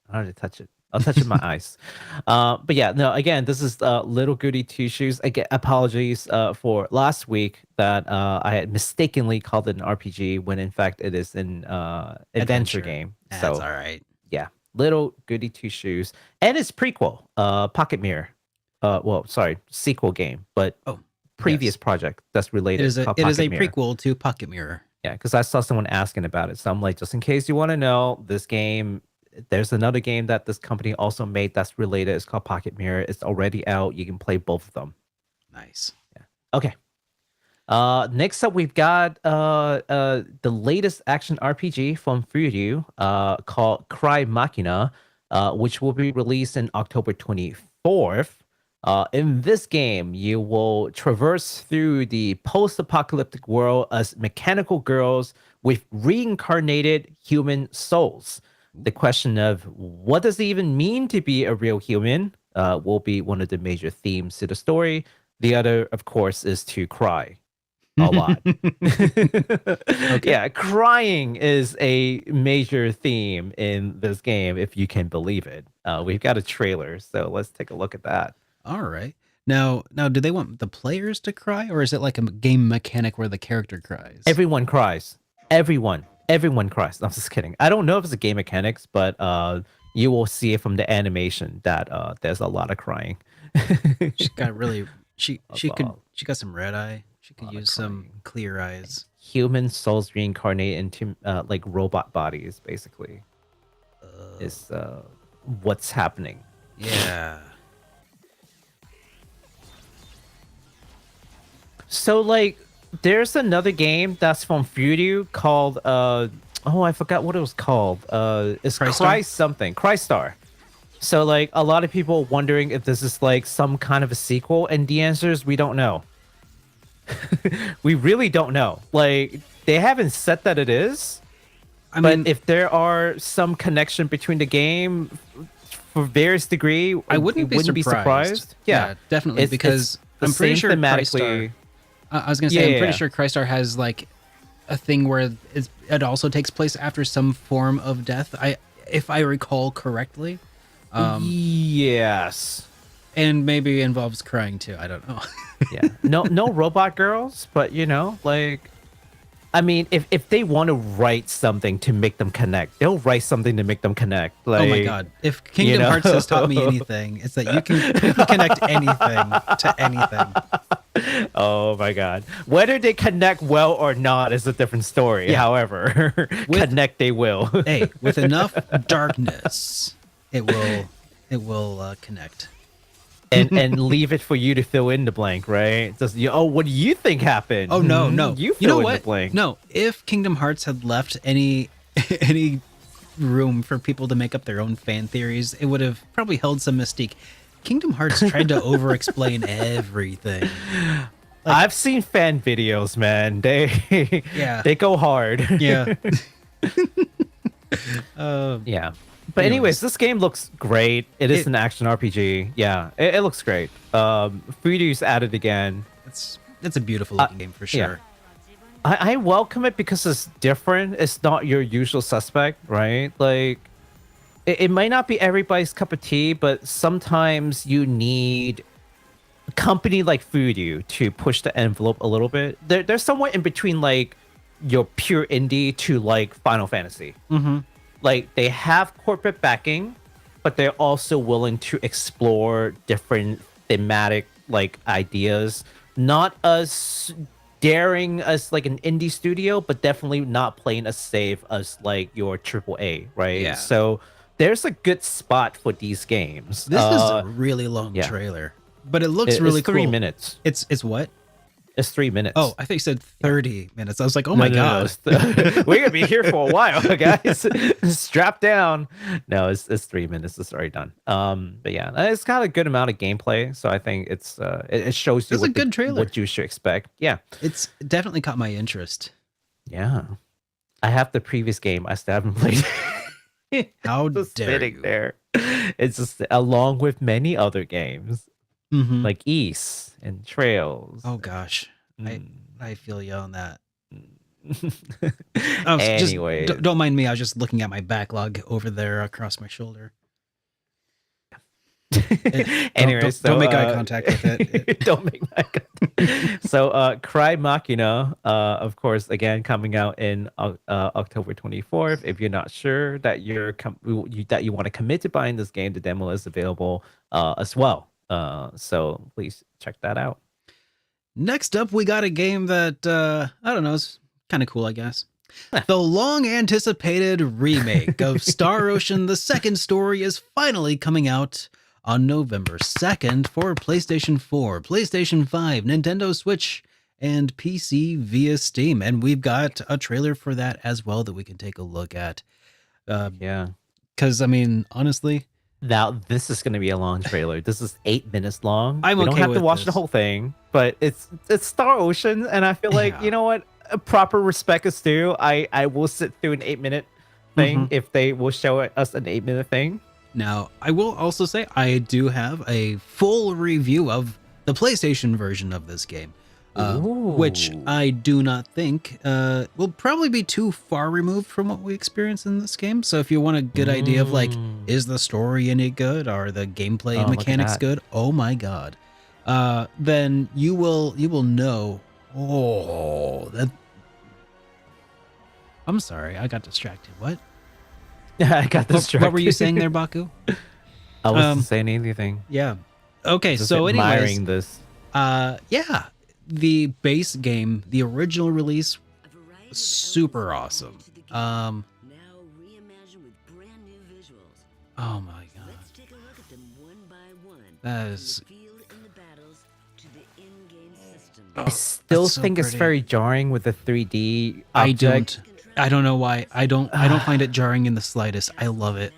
I don't want to touch it. I'll touch it with my eyes. But yeah, no, again, this is Little Goody Two Shoes. Again, apologies for last week that I had mistakenly called it an RPG when in fact it is an adventure adventure. game. That's So all right. yeah, Little Goody Two Shoes. And its prequel, Pocket Mirror. Well, sorry, sequel game, but Oh, previous yes. project that's related called It is Pocket a Mirror. prequel to Pocket Mirror. Yeah, because I saw someone asking about it. So I'm like, just in case you want to know, this game, there's another game that this company also made that's related. It's called Pocket Mirror. It's already out. You can play both of them. Nice. Yeah. Okay. Next up we've got the latest action RPG from Furyu, called CRYMACHINA, which will be released in October 24th. In this game, you will traverse through the post-apocalyptic world as mechanical girls with reincarnated human souls. The question of what does it even mean to be a real human will be one of the major themes to the story. The other, of course, is to cry a lot. Okay. Yeah, crying is a major theme in this game, if you can believe it. We've got a trailer, so let's take a look at that. All right. Now, do they want the players to cry, or is it like a game mechanic where the character cries? Everyone cries. Everyone cries. No, I'm just kidding. I don't know if it's a game mechanics, but you will see it from the animation that there's a lot of crying. She got really A she got some red eye. She could lot of use some crying. clear eyes. Human souls reincarnate into like robot bodies, basically, Uh, is what's happening. yeah. So like There's another game that's from Fudu called oh, I forgot what it was called. It's Crystar? Crystar. So like a lot of people wondering if this is like some kind of a sequel, and the answer is we don't know. We really don't know. Like they haven't said that it is, I but mean, if there are some connection between the game for various degree, I we wouldn't be wouldn't be surprised. surprised. Yeah, Definitely, it's because the I'm pretty same sure Crystar. thematically. I was gonna Yeah, say, I'm yeah, pretty yeah. sure Crystar has like a thing where it also takes place after some form of death. If I recall correctly, Yes. and maybe involves crying too. I don't know. Yeah. No robot girls, but you know, like I mean, if they want to write something to make them connect, they'll write something to make them connect. Oh my Like, god! If you Kingdom know. Hearts has taught me anything, it's that you can connect anything to anything. Oh my god. Whether they connect well or not is a different story. Yeah, However, with connect they will. with enough darkness, it will connect. And leave it for you to fill in the blank, right? Just oh, what do you think happened? Oh no, no. You You know fill in the what? blank. No, if Kingdom Hearts had left any any room for people to make up their own fan theories, it would have probably held some mystique. Kingdom Hearts tried to over-explain everything. Like, I've seen fan videos, man. They yeah, they go hard. yeah. Yeah. But anyways, Anyways, this game looks great. It is it an action RPG. Yeah, it looks great. 3D's at it again. it's a beautiful looking game for Yeah. sure. I welcome it because it's different. It's not your usual suspect, right? Like, it might not be everybody's cup of tea, but sometimes you need a company like Fudu to push the envelope a little bit. They're somewhat in between, like, your pure indie to, like, Final Fantasy. Like they have corporate backing, but they're also willing to explore different thematic like ideas. Not as daring as like an indie studio, but definitely not playing as safe as like your AAA, right? Yeah. So there's a good spot for these games. This is a really long Yeah, trailer, but it looks it's really 3 minutes. It's what? It's 3 minutes. Oh, I think you said 30 minutes. I was like, oh No, my no, no, no. god. We're gonna be here for a while, guys. Strap down. No, it's 3 minutes. It's already done. But yeah, it's got a good amount of gameplay, so I think it shows you It's a good trailer. what you should expect. Yeah, It's definitely caught my interest. yeah. I have the previous game. I still haven't played. How Just dare sitting you? there. It's just along with many other games Mm-hmm. like East and Trails. Oh gosh, Mm. I feel you on that. Mm. Oh, just Anyways. don't mind me. I was just looking at my backlog over there across my shoulder. Anyway, Don't make eye contact with it. don't make eye contact. So, CRYMACHINA, of course, again coming out in October 24th. If you're not sure that that you want to commit to buying this game, the demo is available as well. So please check that out. Next up, we got a game that I don't know, is kind of cool, I guess. The long-anticipated remake of Star Ocean: The Second Story is finally coming out on November 2nd for PlayStation 4, PlayStation 5, Nintendo Switch, and PC via Steam. And we've got a trailer for that as well that we can take a look at. Yeah. Because, I mean, honestly, Now this is going to be a long trailer. This is 8 minutes long. I'm We don't okay have to with watch the this. whole thing, but it's Star Ocean, and I feel like Yeah. you know what, a proper respect is due. I will sit through an 8 minute thing if they will show us an 8 minute thing. Now, I will also say I do have a full review of the PlayStation version of this game, which Ooh. I do not think will probably be too far removed from what we experience in this game. So if you want a good idea of like, is the story any good? Are the gameplay Oh, look at mechanics that. good? Oh my god. Then you will know. Oh, that. I'm sorry, I got distracted. What? I got distracted. What were you saying there, Baku? I wasn't saying anything. Yeah. Okay, Just so anyways, admiring this. yeah, the base game, the original release, super awesome. Now reimagined with brand new visuals. Oh my god, Let's take a look at them one by one. that is Revealed in the battles to the in-game systems. I still that's so think it's pretty. very jarring with the 3D I object. don't know why. I don't find it jarring in the slightest. I love it.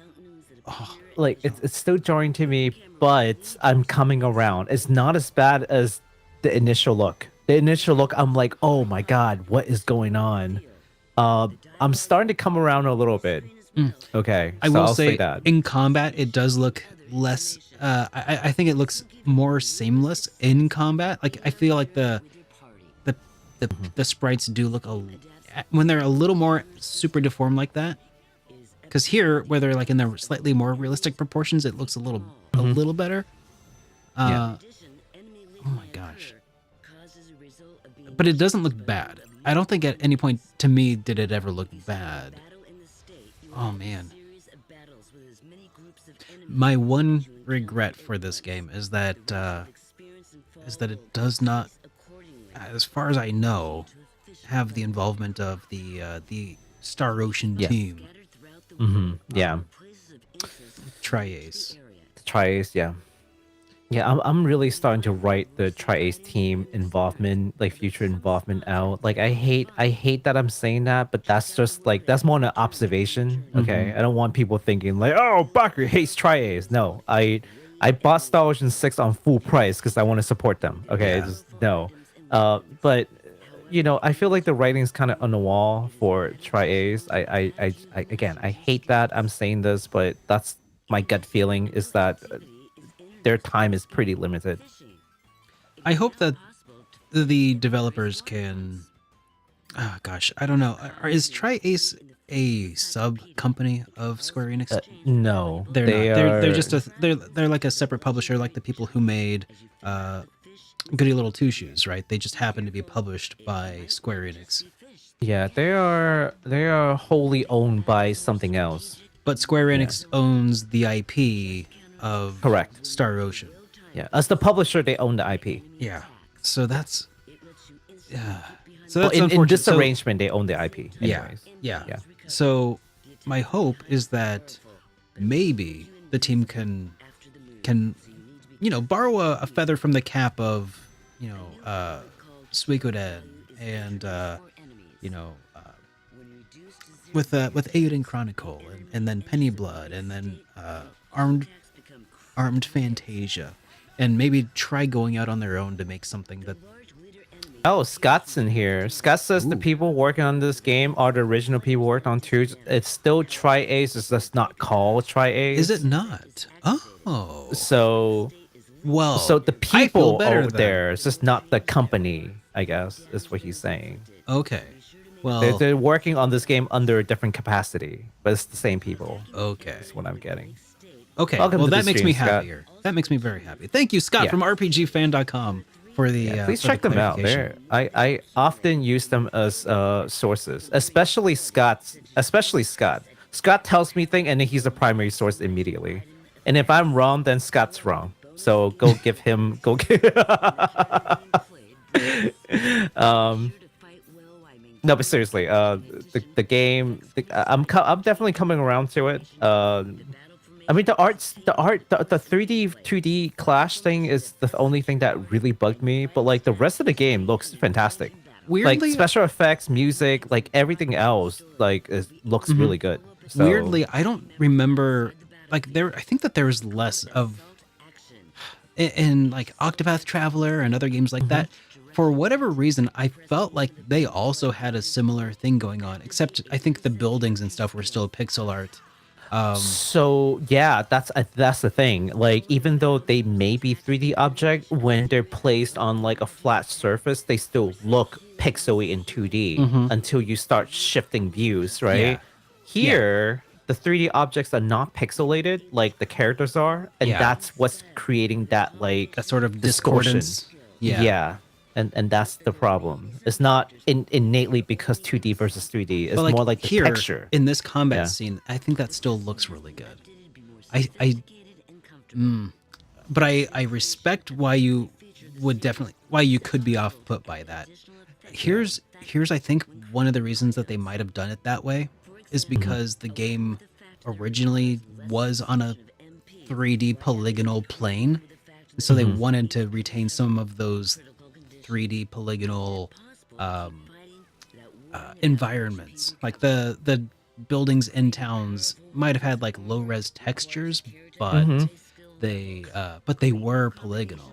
Oh, Like it's still jarring to me, but I'm coming around. It's not as bad as the initial look. The initial look, I'm like, oh my god, what is going on? I'm starting to come around a little bit. Okay, I so will I'll say say that. in combat it does look less I think it looks more seamless in combat. Like I feel like the the sprites do look when they're a little more super deformed like that. Because here, where they're like in the slightly more realistic proportions, it looks a little better. Yeah. Oh my gosh. But it doesn't look bad. I don't think at any point to me did it ever look bad. Oh man. My one regret for this game is that it does not, as far as I know, have the involvement of the Star Ocean Yeah. team. Yeah. Tri-Ace. Tri-Ace, yeah. Yeah, I'm really starting to write the Tri-Ace team involvement, like future involvement out. Like I hate that I'm saying that, but that's just like that's more an observation. Okay. I don't want people thinking like, oh, Baku hates Tri-Ace. No, I bought Star Ocean 6 on full price because I want to support them. Okay, Yeah. just no. But you know, I feel like the writing's kind of on the wall for Tri-Ace. I again, I hate that I'm saying this, but that's my gut feeling is that their time is pretty limited. I hope that the developers can. Oh gosh, I don't know. Is Tri-Ace a sub company of Square Enix? No, They're they not. They're are- just they're like a separate publisher, like the people who made Goody Little Two Shoes, right? They just happen to be published by Square Enix. yeah, they are wholly owned by something else. But Square Enix owns the IP of Correct. Star Ocean. Yeah, as the publisher, they own the IP. Yeah. So that's so But that's in unfortunate. this So- arrangement, they own the IP. Anyways. Yeah. Yeah. So my hope is that maybe the team can borrow a feather from the cap of Suikoden and with Aiden Chronicle and then Penny Blood and then Armed Fantasia, and maybe try going out on their own to make something that. Oh, Scott's in here. Scott says the people working on this game are the original people worked on 2. It's still Tri-Ace. It's just not called Tri-Ace. Is it not? Oh, So, well. so the I feel people better over then. there, it's just not the company, I guess, is what he's saying. Okay. Well. They're working on this game under a different capacity, but it's the same people. Okay. That's what I'm getting. Okay. Welcome well, to the that makes stream, me Scott. happier. That makes me very happy. Thank you, Scott Yeah. from RPGFan.com for the. Please for the check them out. clarification. I often use them as sources, especially Scott. Scott tells me things, and then he's the primary source immediately. And if I'm wrong, then Scott's wrong. So go give him. Go give. No, but seriously, the game. I'm definitely coming around to it. I mean, the 3D 2D clash thing is the only thing that really bugged me. But like the rest of the game looks fantastic. Weirdly, Like special effects, music, like everything else, like looks really good. So, weirdly, I don't remember like there. I think that there was less of in like Octopath Traveler and other games like that. For whatever reason, I felt like they also had a similar thing going on. Except I think the buildings and stuff were still pixel art. So yeah, that's the thing. Like even though they may be 3D object, when they're placed on like a flat surface, they still look pixely in 2D until you start shifting views, right? Yeah. Here, the 3D objects are not pixelated like the characters are, and Yeah. that's what's creating that like That sort of distortion. discordance. Yeah. Yeah. And that's the problem. It's not innately because 2D versus 3D. It's But more like the here texture. in this combat Yeah. scene, I think that still looks really good. But I respect why you could be off put by that. Here's I think one of the reasons that they might have done it that way is because the game originally was on a 3D polygonal plane, so they wanted to retain some of those 3D polygonal environments. Like the buildings in towns might have had like low res textures, but Mhm. they were polygonal.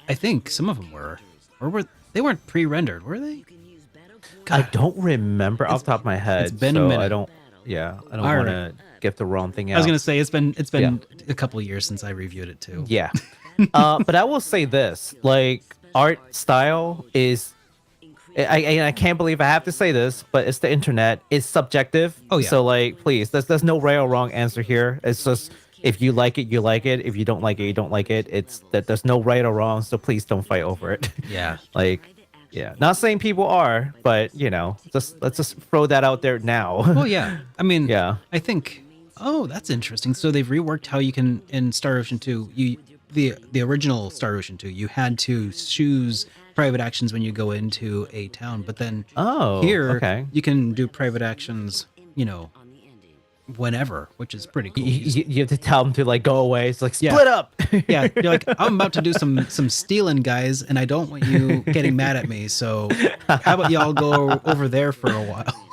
I think some of them were, or they weren't pre-rendered, were they? I God, don't remember off the top of my it's head, been a so I minute. don't. Yeah, I don't All want right. to give the wrong thing I was out. gonna say it's Yeah. been a couple years since I reviewed it too. Yeah. But I will say this: like art style is. I can't believe I have to say this, but it's the internet. It's subjective. Oh, yeah. So like, please, there's no right or wrong answer here. It's just if you like it, you like it. If you don't like it, you don't like it. It's that there's no right or wrong. So please don't fight over it. Yeah. Like, yeah, not saying people are, but let's just throw that out there now. Well, yeah. I mean, Yeah. I think. Oh, that's interesting. So they've reworked how you can in Star Ocean 2. The original Star Ocean 2, you had to choose private actions when you go into a town, but then Oh, here okay. you can do private actions, whenever, which is pretty cool. You have to tell them to like go away. It's like Yeah. split up. Yeah, you're like, I'm about to do some stealing, guys, and I don't want you getting mad at me. So how about y'all go over there for a while?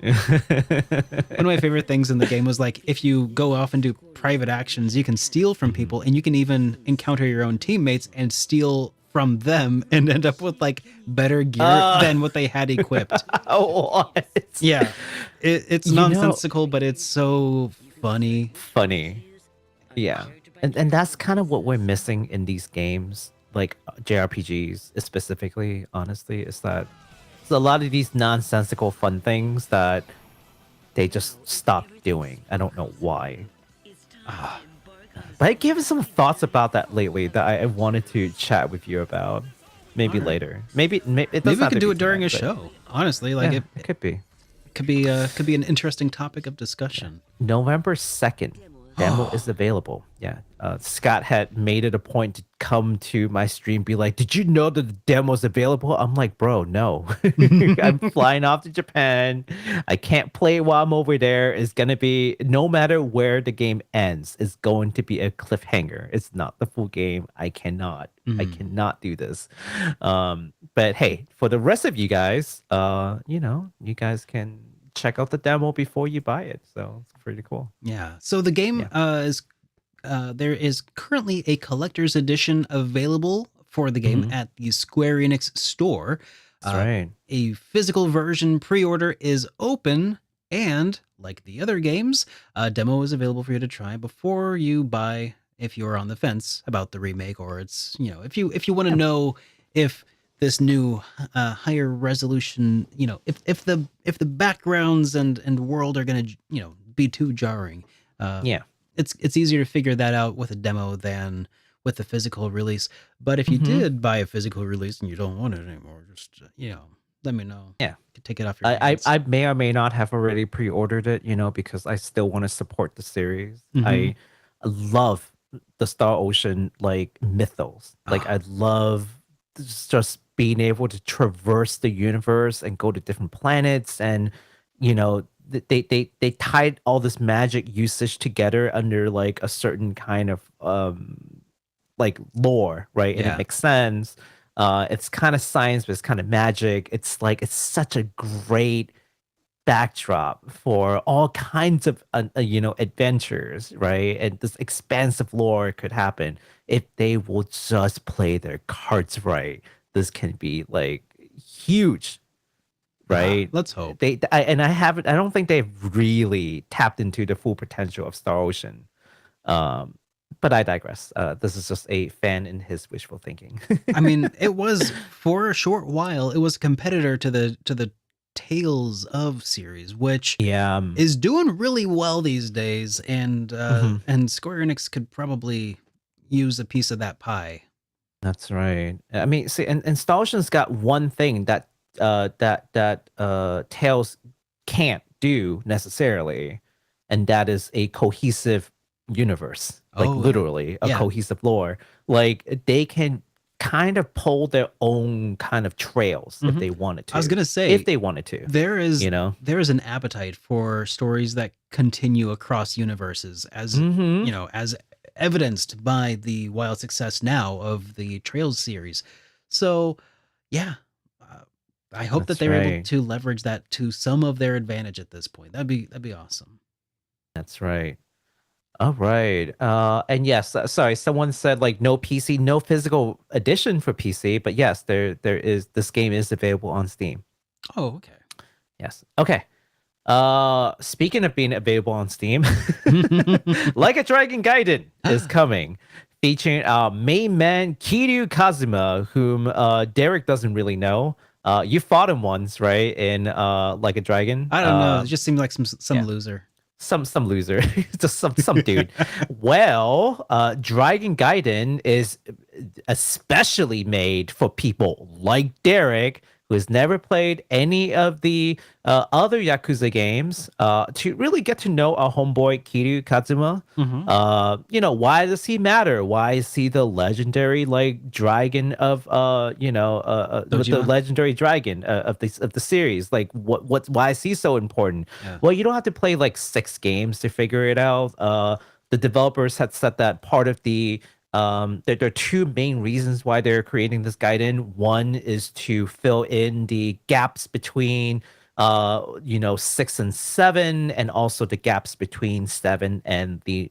One of my favorite things in the game was like, if you go off and do private actions, you can steal from people, and you can even encounter your own teammates and steal from them and end up with like better gear than what they had equipped. Oh, what? Yeah, it's You know- nonsensical, but it's so funny. Funny. Yeah. And that's kind of what we're missing in these games, like JRPGs specifically, honestly, is that there's a lot of these nonsensical fun things that they just stopped doing. I don't know why. But I gave some thoughts about that lately that I wanted to chat with you about. Maybe later. Maybe it Maybe doesn't we have could to do be it during a tonight, but show. Honestly, like yeah, it it could be. could be an interesting topic of discussion. November 2nd, demo is available. Yeah. Scott had made it a point to come to my stream, be like, "Did you know that the demo's available?" I'm like, "Bro, no. I'm flying off to Japan. I can't play while I'm over there. It's going to be, no matter where the game ends, it's going to be a cliffhanger. It's not the full game. I cannot do this." But hey, for the rest of you guys, you guys can check out the demo before you buy it. So it's pretty cool. Yeah. So the game is there is currently a collector's edition available for the game at the Square Enix store. That's right. A physical version pre-order is open, and like the other games, a demo is available for you to try before you buy if you're on the fence about the remake, or it's, if you want to know if this new higher resolution, if the backgrounds and world are going to, be too jarring. Yeah. It's easier to figure that out with a demo than with the physical release. But if you did buy a physical release and you don't want it anymore, just let me know. Yeah. You can take it off your I hands. may or may not have already pre-ordered it, because I still want to support the series. I love the Star Ocean like mythos. Like I love just being able to traverse the universe and go to different planets, and they tied all this magic usage together under like a certain kind of like lore, right? And Yeah. it makes sense. It's kind of science, but it's kind of magic. It's such a great backdrop for all kinds of adventures, right? And this expansive lore could happen if they will just play their cards right. This can be like huge, right? Let's hope. I don't think they've really tapped into the full potential of Star Ocean. But I digress. This is just a fan in his wishful thinking. I mean, it was for a short while. It was a competitor to the Tales of series, which Yeah. is doing really well these days, and and Square Enix could probably use a piece of that pie. That's right. I mean, see, and Star Ocean's got one thing that Tales can't do necessarily, and that is a cohesive universe. Like literally a cohesive lore. Like they can kind of pull their own kind of trails if they wanted to. I was gonna say, if they wanted to. there is an appetite for stories that continue across universes, as as evidenced by the wild success now of the Trails series. So, yeah, I hope that That's they're able right. to leverage that to some of their advantage at this point. That'd be awesome. That's right. All right. And yes, sorry, someone said like no PC, no physical edition for PC, but yes, there is this game is available on Steam. Oh, okay. Yes. Okay. Speaking of being available on Steam, Like a Dragon Gaiden is coming, featuring main man Kiryu Kazuma, whom Derek doesn't really know. You fought him once, right? In Like a Dragon. I don't know. It just seemed like some yeah. loser. Some loser, just some dude. Well, Dragon Gaiden is especially made for people like Derek, who has never played any of the other Yakuza games, to really get to know our homeboy Kiryu Kazuma. You know, why does he matter? Why is he the legendary like dragon of the Dojima? legendary dragon of the series? Like why is he so important? Yeah. Well, you don't have to play like 6 games to figure it out. The developers had said that part of the there are 2 main reasons why they're creating this Gaiden. One is to fill in the gaps between 6 and 7, and also the gaps between 7 and the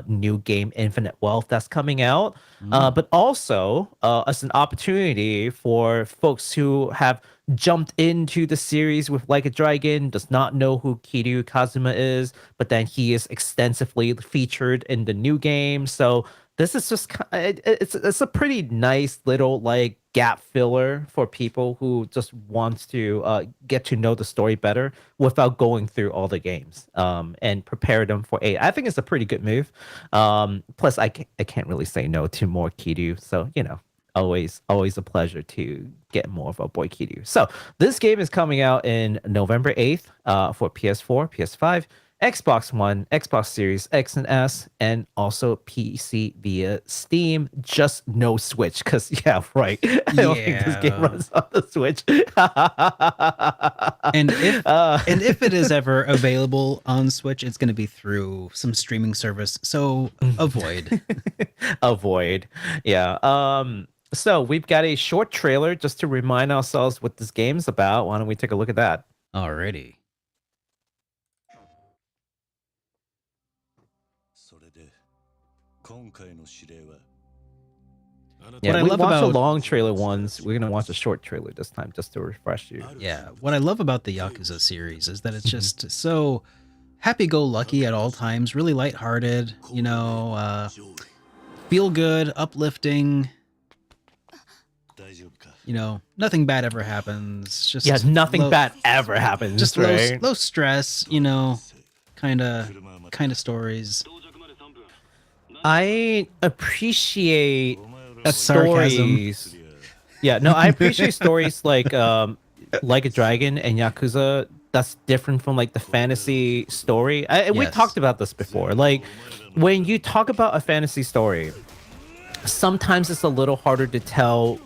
new game Infinite Wealth that's coming out. But also as an opportunity for folks who have jumped into the series with Like a Dragon, does not know who Kiryu Kazuma is, but then he is extensively featured in the new game. So this is just it's a pretty nice little like gap filler for people who just want to get to know the story better without going through all the games, and prepare them for 8. I think it's a pretty good move. Plus I can't really say no to more Kiryu, so always a pleasure to get more of our boy Kiryu. So this game is coming out in November 8th for PS4, PS5, Xbox One, Xbox Series X and S, and also PC via Steam. Just no Switch, because right, I don't think this game runs on the Switch. And if it is ever available on Switch, it's going to be through some streaming service. So avoid. Avoid. Yeah. So we've got a short trailer just to remind ourselves what this game's about. Why don't we take a look at that? Alrighty. Yeah, What I we love watched the about- long trailer once. We're gonna watch a short trailer this time just to refresh you. Yeah, what I love about the Yakuza series is that it's just so happy-go-lucky at all times, really lighthearted, feel good, uplifting. Nothing bad ever happens. Just Yeah, nothing bad ever happens. Just right? low stress, kind of stories. I appreciate That's sarcasm. stories. Yeah, no, I appreciate stories like a Dragon and Yakuza. That's different from like the fantasy story. We Yes. talked about this before. Like when you talk about a fantasy story, sometimes it's a little harder to tell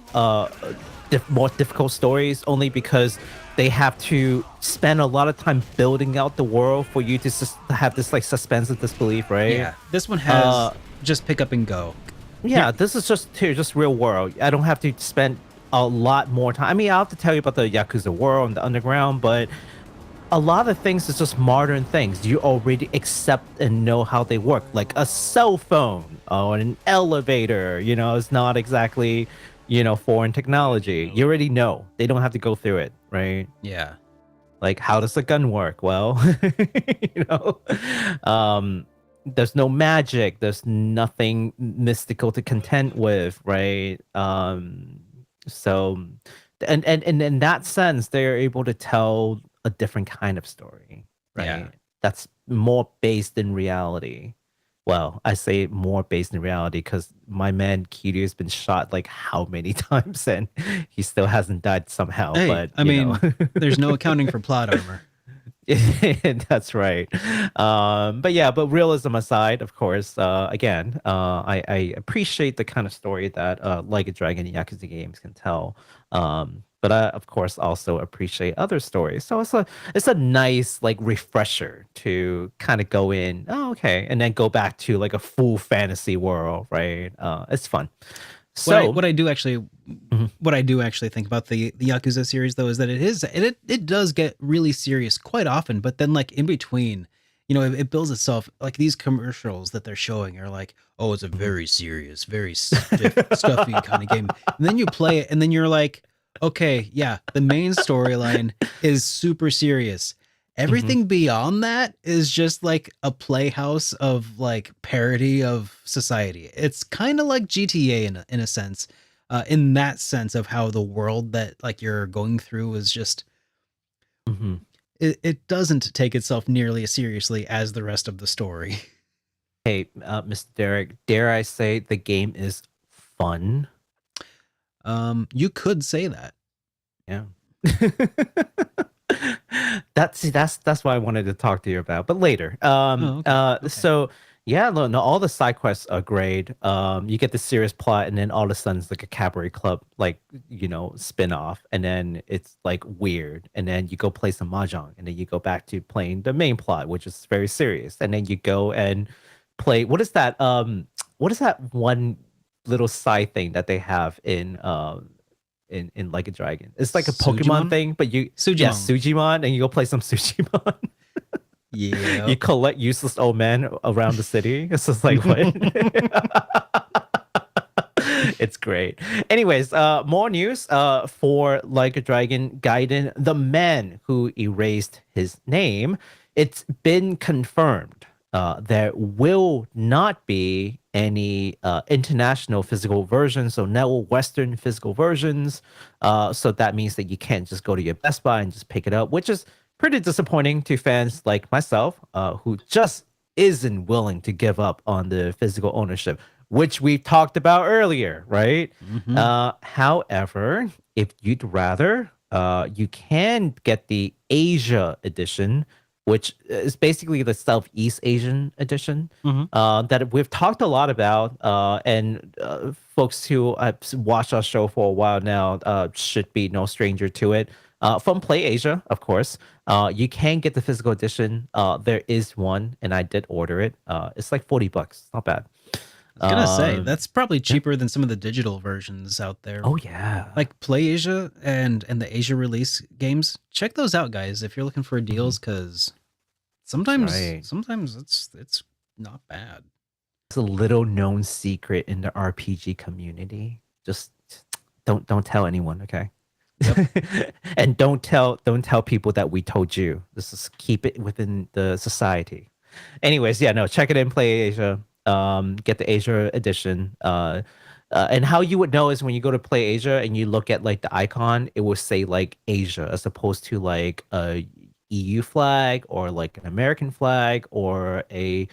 more difficult stories, only because they have to spend a lot of time building out the world for you to have this like suspense of disbelief, right? Yeah, this one has just pick up and go. Yeah, this is just real world. I don't have to spend a lot more time. I mean, I'll have to tell you about the Yakuza world and the underground, but a lot of things is just modern things. You already accept and know how they work, like a cell phone or an elevator. It's not exactly foreign technology. You already know. They don't have to go through it, right? Yeah. Like, how does a gun work? Well, there's no magic. There's nothing mystical to contend with, right? So, and in that sense, they're able to tell a different kind of story, right? Yeah. That's more based in reality. Well, I say more based in reality because my man Kiryu has been shot like how many times, and he still hasn't died somehow. Hey, But I mean, there's no accounting for plot armor. That's right. But realism aside, of course, again, I appreciate the kind of story that Like a Dragon and Yakuza games can tell. But I, of course, also appreciate other stories. So it's a nice like refresher to kind of go in, oh, okay, and then go back to like a full fantasy world, right? It's fun. So what I do actually Mhm. what I do actually think about the Yakuza series though is that it does get really serious quite often, but then like in between, it builds itself. Like these commercials that they're showing are like, oh, it's a Mhm. very serious, very stiff, stuffy kind of game. And then you play it and then you're like, okay, yeah, the main storyline is super serious. Everything beyond that is just like a playhouse of like parody of society. It's kind of like GTA in a sense, in that sense of how the world that like you're going through is just Mhm. it doesn't take itself nearly as seriously as the rest of the story. Hey, Mr. Derek, dare I say the game is fun? You could say that. Yeah. That's what I wanted to talk to you about, but later. Oh, okay. So yeah, no, all the side quests are great. You get the serious plot, and then all of a sudden it's like a cabaret club, like spin off, and then it's like weird, and then you go play some mahjong, and then you go back to playing the main plot, which is very serious, and then you go and play what is that one little side thing that they have in Like a Dragon? It's like a Pokemon Sujimon? thing, but Sujimon. Sujimon, and you go play some Sujimon. Yeah. You collect useless old men around the city. It's just like what? It's great. Anyways, more news for Like a Dragon Gaiden, the man who erased his name. It's been confirmed there will not be any international physical versions, so no Western physical versions. So that means that you can't just go to your Best Buy and just pick it up, which is pretty disappointing to fans like myself, who just isn't willing to give up on the physical ownership, which we talked about earlier, right? Mhm. However, if you'd rather, you can get the Asia edition, which is basically the Southeast Asian edition Mhm. that we've talked a lot about. And folks who have watched our show for a while now should be no stranger to it. From Play Asia, of course. You can get the physical edition. There is one, and I did order it. It's like $40. Not bad. I was gonna say Um, that's probably yeah. cheaper than some of the digital versions out there. Oh yeah. Like Play Asia and the Asia release games. Check those out, guys, if you're looking for Mhm. deals, because That's sometimes right. sometimes it's not bad. It's a little known secret in the RPG community. Just don't tell anyone, okay? Yep. And don't tell people that we told you. This is keep it within the society. Anyways, yeah, no, check it in Play Asia. Get the Asia edition. And how you would know is when you go to Play Asia and you look at like the icon, it will say like Asia as opposed to like a EU flag or like an American flag or a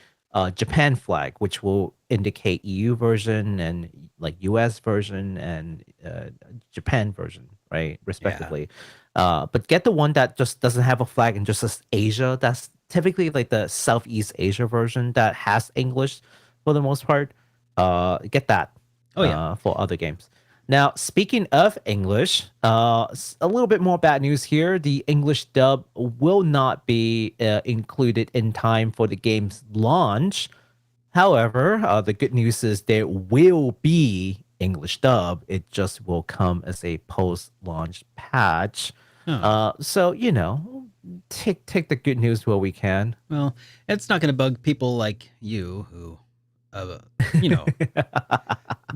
Japan flag, which will indicate EU version and like US version and Japan version, right? Yeah. Respectively. But get the one that just doesn't have a flag and just says Asia. That's typically like the Southeast Asia version that has English for the most part. Get that Oh yeah. for other games. Now, speaking of English, a little bit more bad news here. The English dub will not be included in time for the game's launch. However, the good news is there will be English dub. It just will come as a post-launch patch. Oh. So take the good news where we can. Well, it's not gonna bug people like you who you know,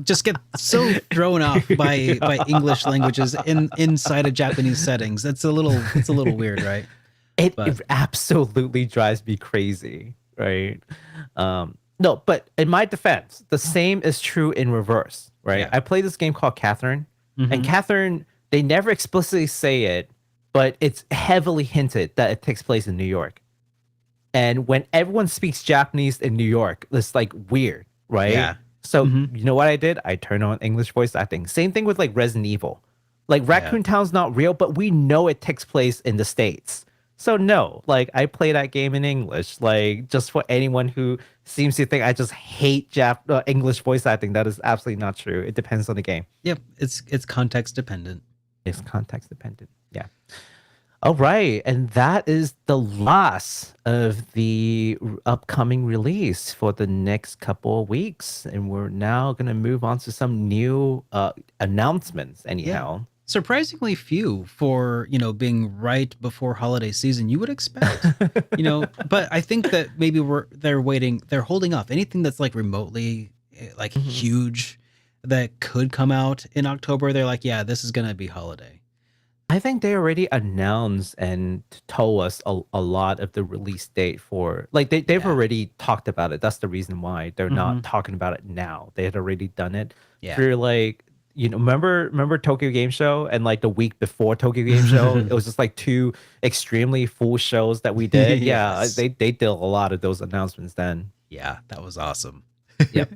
just get so thrown off by English languages inside of Japanese settings. It's a little weird, right? But It absolutely drives me crazy, right? No, but in my defense, the same is true in reverse, right? yeah. I played this game called Catherine, and Mhm. Catherine, they never explicitly say it, but it's heavily hinted that it takes place in New York. And when everyone speaks Japanese in New York, it's like weird, right? Yeah. So Mhm. you know what I did? I turned on English voice acting. Same thing with like Resident Evil. Like Yeah. Raccoon Town's not real, but we know it takes place in the States. So no, like I play that game in English. Like just for anyone who seems to think I just hate English voice acting, that is absolutely not true. It depends on the game. Yep. It's context dependent. It's context dependent. Yeah. All right, and that is the last of the upcoming release for the next couple of weeks, and we're now gonna move on to some new announcements. Yeah. Anyhow, Surprisingly few for, being right before holiday season. You would expect, but I think that maybe they're holding off anything that's like remotely like Mhm. huge that could come out in October. They're like, yeah, this is going to be holiday. I think they already announced and told us a lot of the release date for like they've Yeah. already talked about it. That's the reason why they're Mhm. not talking about it now. They had already done it Yeah. for like remember Tokyo Game Show and like the week before Tokyo Game Show, it was just like two extremely full shows that we did. Yeah, Yes. they did a lot of those announcements then. Yeah, that was awesome. Yep.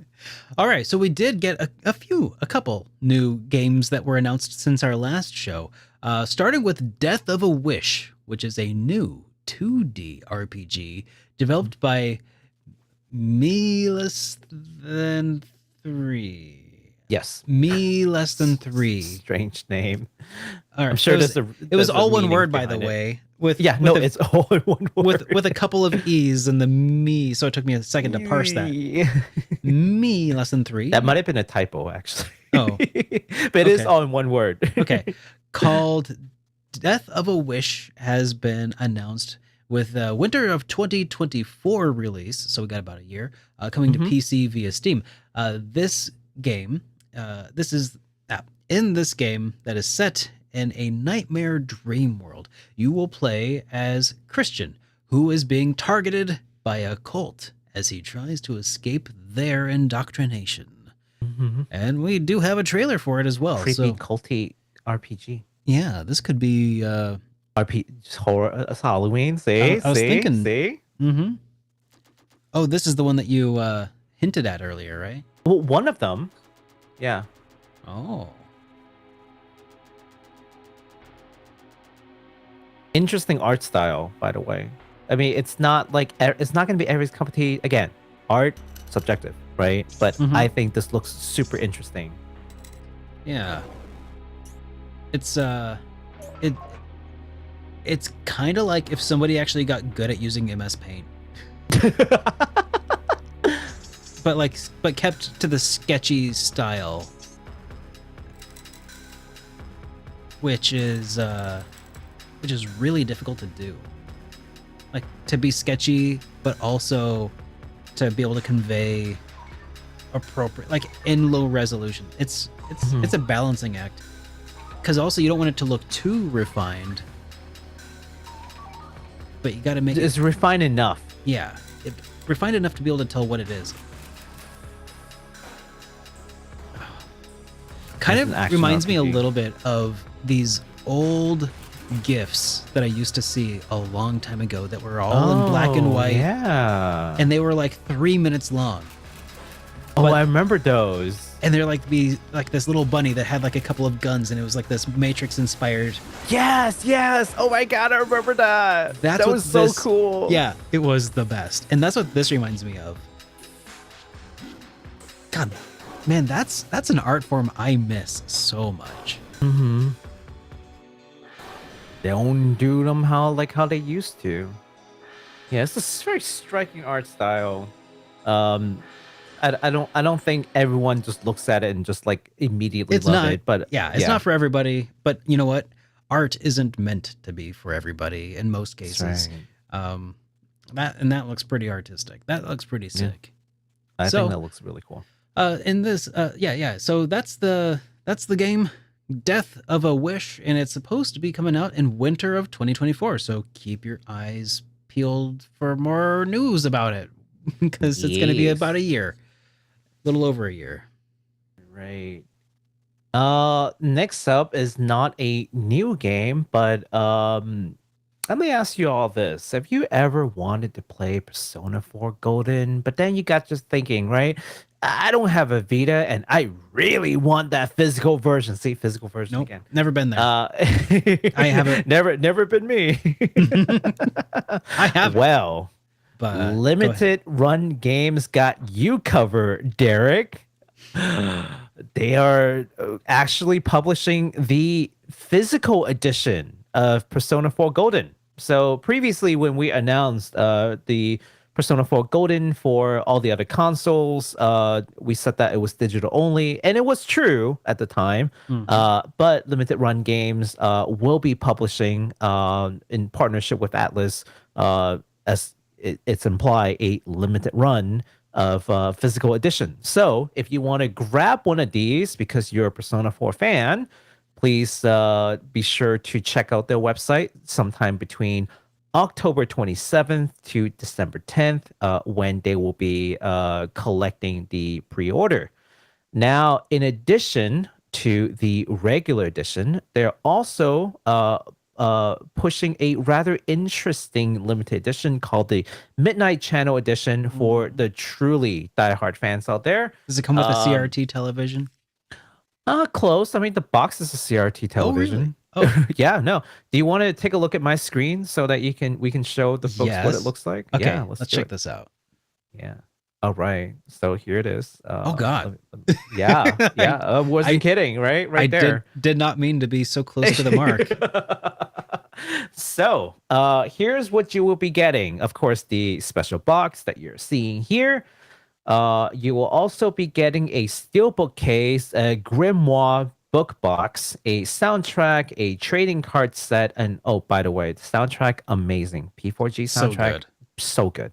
All right, so we did get a couple new games that were announced since our last show. Starting with Death of a Wish, which is a new 2D RPG developed by Me Less Than Three. Yes. Me Less Than Three. Strange name. All right, I'm sure it was, there's it was a all one meaning word, by the behind it. way. With Yeah, with no, a, it's all in one word. with a couple of e's in the me, so it took me a second to parse that. Me Less Than Three. That might have been a typo, actually. Oh. But it is Okay. all in one word. Okay. Called Death of a Wish has been announced with winter of 2024 release. So we got about a year coming Mhm. to PC via Steam. This game, in this game that is set in a nightmare dream world, you will play as Christian, who is being targeted by a cult as he tries to escape their indoctrination. Mhm. And we do have a trailer for it as well. Creepy, So culty RPG. yeah, this could be. Just horror. It's Halloween. See, I was see, thinking- see. Mm-hmm. Oh, this is the one that you hinted at earlier, right? Well, one of them. Yeah. Oh, Interesting art style, by the way. I mean, it's not like it's not going to be every cup of tea. Again, art subjective, right? But Mhm. I think this looks super interesting. yeah. It's it's kind of like if somebody actually got good at using MS Paint, but kept to the sketchy style, which is really difficult to do. Like to be sketchy, but also to be able to convey appropriate, like in low resolution. It's Mhm. it's a balancing act, because also you don't want it to look too refined, but you got to make it It's refined enough. refined enough to be able to tell what it is. Kind It's of an action reminds me a RPG. little bit of these old GIFs that I used to see a long time ago that were all in black and Oh, white, Yeah. and they were like 3 minutes long. oh, but- I remember those. And they're like this little bunny that had like a couple of guns, and it was like this Matrix inspired. Yes, yes. Oh my god, I remember that. That's that what was so this- cool. Yeah, it was the best, and that's what this reminds me of. God, man, that's an art form I miss so much. Mm-hmm. They don't do them how they used to. Yeah, it's a very striking art style. I don't think everyone just looks at it and just like immediately It's love not, it. But yeah, it's not for everybody. But you know what? Art isn't meant to be for everybody in most That's cases. right. That looks pretty artistic. That looks pretty Yeah. sick. I So- think that looks really cool. In this, yeah. So that's the game, Death of a Wish, and it's supposed to be coming out in winter of 2024. So keep your eyes peeled for more news about it, because it's going to be Yes. about a year, a little over a year. Right. Next up is not a new game, but let me ask you all this. Have you ever wanted to play Persona 4 Golden, but then you got just thinking, right? I don't have a Vita and I really want that physical version. See, physical version Nope, again. never been there. I haven't. Never been me. I have, Well, but go ahead. Limited Run Games got you covered, Derek. They are actually publishing the physical edition of Persona 4 Golden. So previously, when we announced the Persona 4 Golden for all the other consoles, we said that it was digital only, and it was true at the time. But Limited Run Games will be publishing in partnership with Atlas, as it's implied, a limited run of physical edition. So if you want to grab one of these because you're a Persona 4 fan, please be sure to check out their website sometime between October 27th to December 10th, when they will be collecting the pre-order. Now, in addition to the regular edition, they're also pushing a rather interesting limited edition called the Midnight Channel Edition for the truly diehard fans out there. Does it come with a CRT television? Close. I mean, the box is a CRT television. Oh, really? Oh. Yeah, no. Do you want to take a look at my screen so that we can show the folks what it looks like? Okay, Yeah, let's check this out. Yeah. All right. So here it is. Oh God. Yeah. Yeah. I wasn't kidding, right? Right there. Did not mean to be so close to the mark. So here's what you will be getting. Of course, the special box that you're seeing here. You will also be getting a steelbook case, a grimoire book box, a soundtrack, a trading card set, and oh, by the way, the soundtrack, amazing. P4G soundtrack, so good.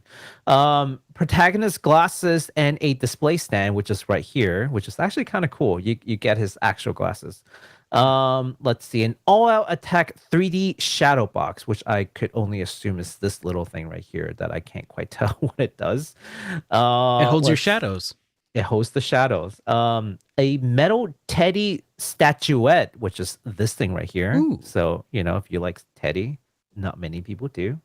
Protagonist glasses and a display stand, which is right here, which is actually kind of cool. You get his actual glasses. Let's see, an all-out attack 3D shadow box, which I could only assume is this little thing right here that I can't quite tell what it does. It holds your shadows. It holds the shadows. A metal teddy statuette, which is this thing right here. Ooh. So, if you like Teddy, not many people do.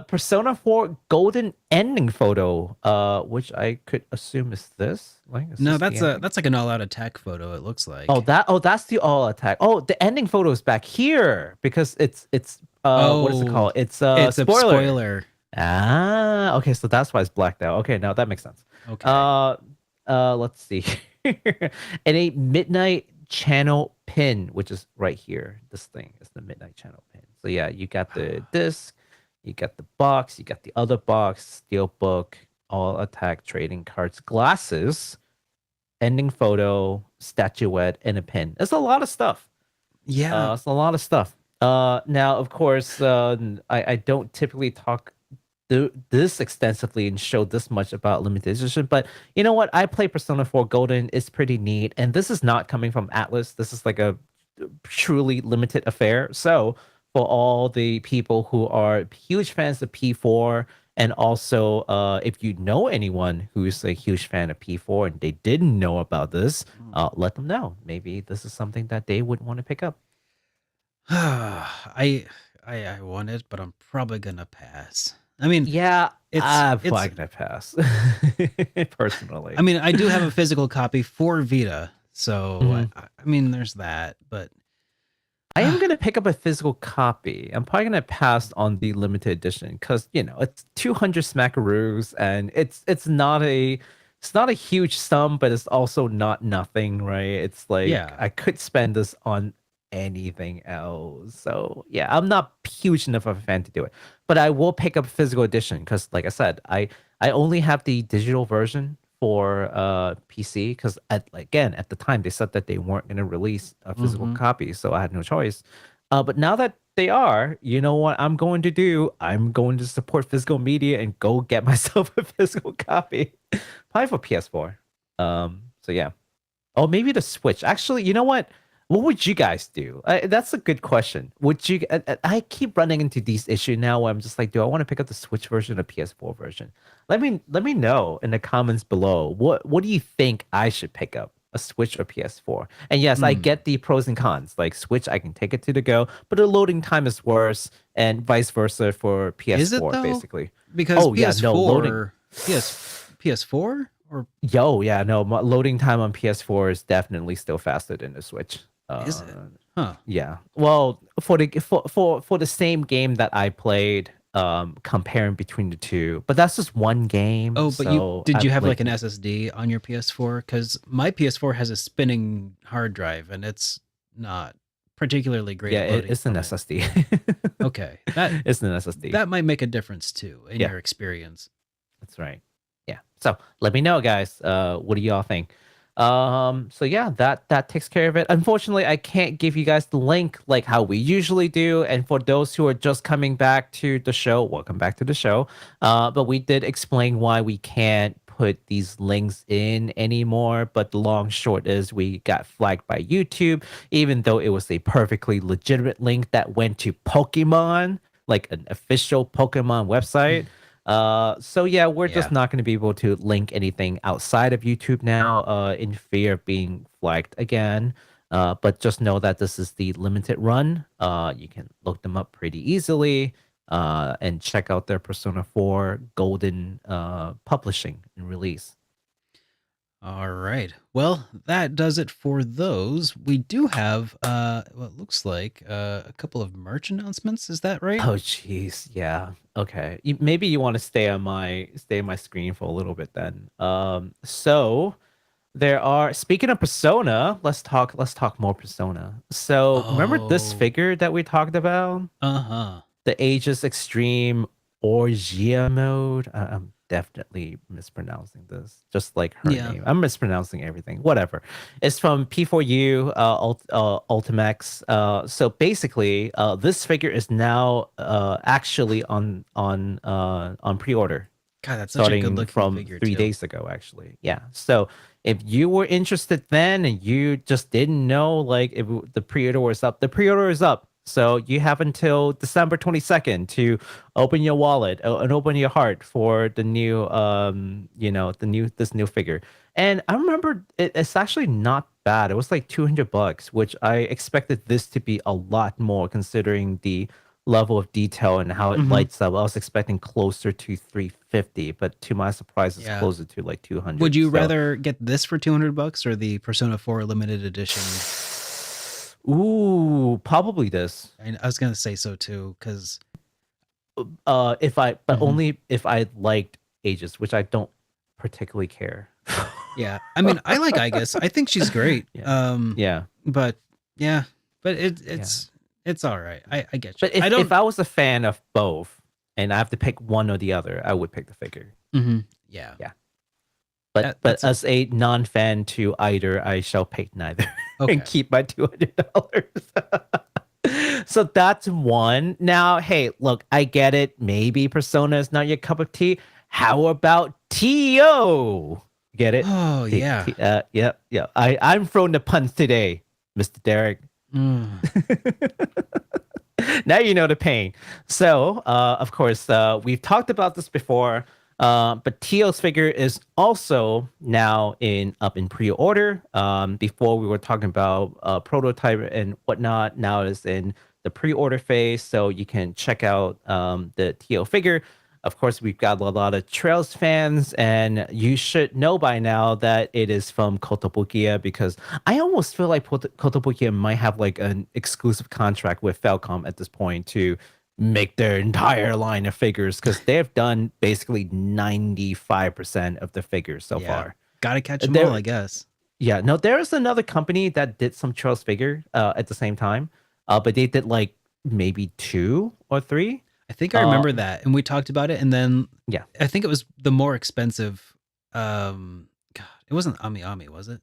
Persona 4 Golden ending photo, which I could assume is this. That's like an all-out attack photo. It looks like. That's the all attack. Oh, the ending photo is back here because it's what is it called? It's a spoiler. Ah, okay, so that's why it's blacked out. Okay, now that makes sense. Okay. Let's see. And a midnight channel pin, which is right here. This thing is the midnight channel pin. So yeah, you got the disc, you got the box, you got the other box, steelbook, all attack trading cards, glasses, ending photo, statuette, and a pin. It's a lot of stuff. Yeah, it's a lot of stuff. Now, of course, I don't typically talk this extensively and show this much about limited edition, but you know what? I play Persona 4 Golden. It's pretty neat, and this is not coming from Atlas. This is like a truly limited affair. So for all the people who are huge fans of P4, and also if you know anyone who's a huge fan of P4 and they didn't know about this, let them know. Maybe this is something that they would want to pick up. I want it, but I'm probably gonna pass. I mean, yeah, I'm it's probably gonna pass personally. I mean, I do have a physical copy for Vita, so I mean, there's that. But I am gonna pick up a physical copy. I'm probably gonna pass on the limited edition because it's 200 smackaroos, and it's not a huge sum, but it's also not nothing, right? It's like I could spend this on anything else. So yeah, I'm not huge enough of a fan to do it, but I will pick up a physical edition because, like I said, I only have the digital version for PC because at the time they said that they weren't going to release a physical copy, so I had no choice. But now that they are, you know what I'm going to do? I'm going to support physical media and go get myself a physical copy, probably for PS4. So yeah. Oh, maybe the Switch. Actually, you know what? What would you guys do? That's a good question. Would you? I keep running into these issues now where I'm just like, do I want to pick up the Switch version or PS4 version? Let me know in the comments below. What do you think I should pick up? A Switch or PS4? And yes, I get the pros and cons. Like Switch, I can take it to the go, but the loading time is worse, and vice versa for PS4. Is it though? Basically? Because PS4, PS4 or loading time on PS4 is definitely still faster than the Switch. Is it? Huh. Yeah. Well, for the same game that I played, comparing between the two, but that's just one game. Oh, but did you have like an SSD on your PS4? Because my PS4 has a spinning hard drive, and it's not particularly great. Yeah, at loading it's a from it. necessity. Okay, that It's a necessity. that might make a difference too in Yeah. your experience. That's right. Yeah. So let me know, guys. What do y'all think? So yeah, that takes care of it. Unfortunately, I can't give you guys the link like how we usually do. And for those who are just coming back to the show, welcome back to the show. But we did explain why we can't put these links in anymore. But the long short is we got flagged by YouTube, even though it was a perfectly legitimate link that went to Pokemon, like an official Pokemon website. So yeah, we're just Yeah. not going to be able to link anything outside of YouTube now, in fear of being flagged again. But just know that this is the limited run. You can look them up pretty easily, and check out their Persona 4 Golden publishing and release. All right. Well, that does it for those. We do have what looks like a couple of merch announcements. Is that right? Oh jeez, yeah. Okay. Maybe you want to stay on my screen for a little bit then. So there are, speaking of Persona, let's talk more Persona. So remember this Oh. figure that we talked about? Uh-huh. The Aegis Extreme Orgia mode. I'm definitely mispronouncing this, just like her Yeah. name. I'm mispronouncing everything. Whatever. It's from P4U Ultimax. So basically, this figure is now actually on pre-order, God, that's such a good starting looking from figure 3 too. days ago, actually. Yeah. So if you were interested then and you just didn't know, like, if the pre-order was up, the pre-order is up. So you have until December 22nd to open your wallet and open your heart for the new, this new figure. And I remember it's actually not bad. It was like $200, which I expected this to be a lot more considering the level of detail and how it Mhm. lights up. I was expecting closer to 350, but to my surprise, it's Yeah. closer to like 200. Would you So- rather get this for $200 or the Persona 4 limited edition? Ooh, probably this. I was gonna say so too, because If I, but Mhm. only if I liked Aegis, which I don't particularly care. yeah, I mean, I like Aigis. I think she's great. Yeah. Yeah. But it's all right. I get you. But if I don't. if I was a fan of both and I have to pick one or the other, I would pick the figure. Mhm. Yeah. But That's- as a non-fan to either, I shall pick neither Okay. and keep my $200. So that's one. Now, hey, look, I get it. Maybe Persona is not your cup of tea. How about TO? Get it? Oh yeah. Yep. I'm throwing the puns today, Mr. Derek. Mm. Now you know the pain. So, of course, we've talked about this before, but Teal's figure is also now up in pre-order. Before we were talking about prototype and whatnot. Now it is in the pre-order phase, so you can check out the Teal figure. Of course, we've got a lot of Trails fans, and you should know by now that it is from Kotobukiya, because I almost feel like Kotobukiya might have like an exclusive contract with Falcom at this point to make their entire line of figures, because they have done basically 95% of the figures so Yeah. far. Gotta catch them There- all, I guess. Yeah, no, there is another company that did some Trails figure at the same time, but they did like maybe 2 or 3. I think I remember that, and we talked about it, and then Yeah. I think it was the more expensive. God, it wasn't Ami Ami, was it?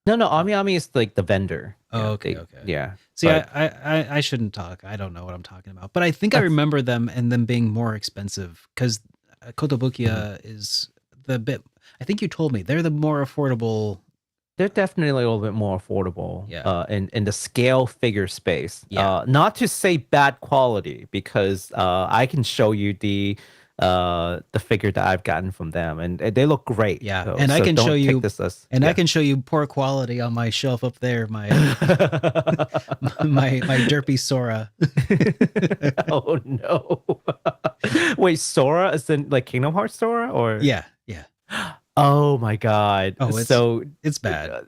No, Ami Ami is like the vendor. Oh, Yeah, okay, they- okay. Yeah. See, but- I shouldn't talk. I don't know what I'm talking about, but I think I remember them and them being more expensive because Kotobukiya is the bit. I think you told me they're the more affordable. They're definitely a little bit more affordable. Yeah. In the scale figure space. Yeah. Not to say bad quality, because I can show you the figure that I've gotten from them, and they look great. Yeah, So- and I so can don't show take you, this as, and I yeah. can show you poor quality on my shelf up there. My my derpy Sora. Oh no! Wait, Sora is in like Kingdom Hearts Sora, or Yeah. Oh my god! Oh, it's so It's bad,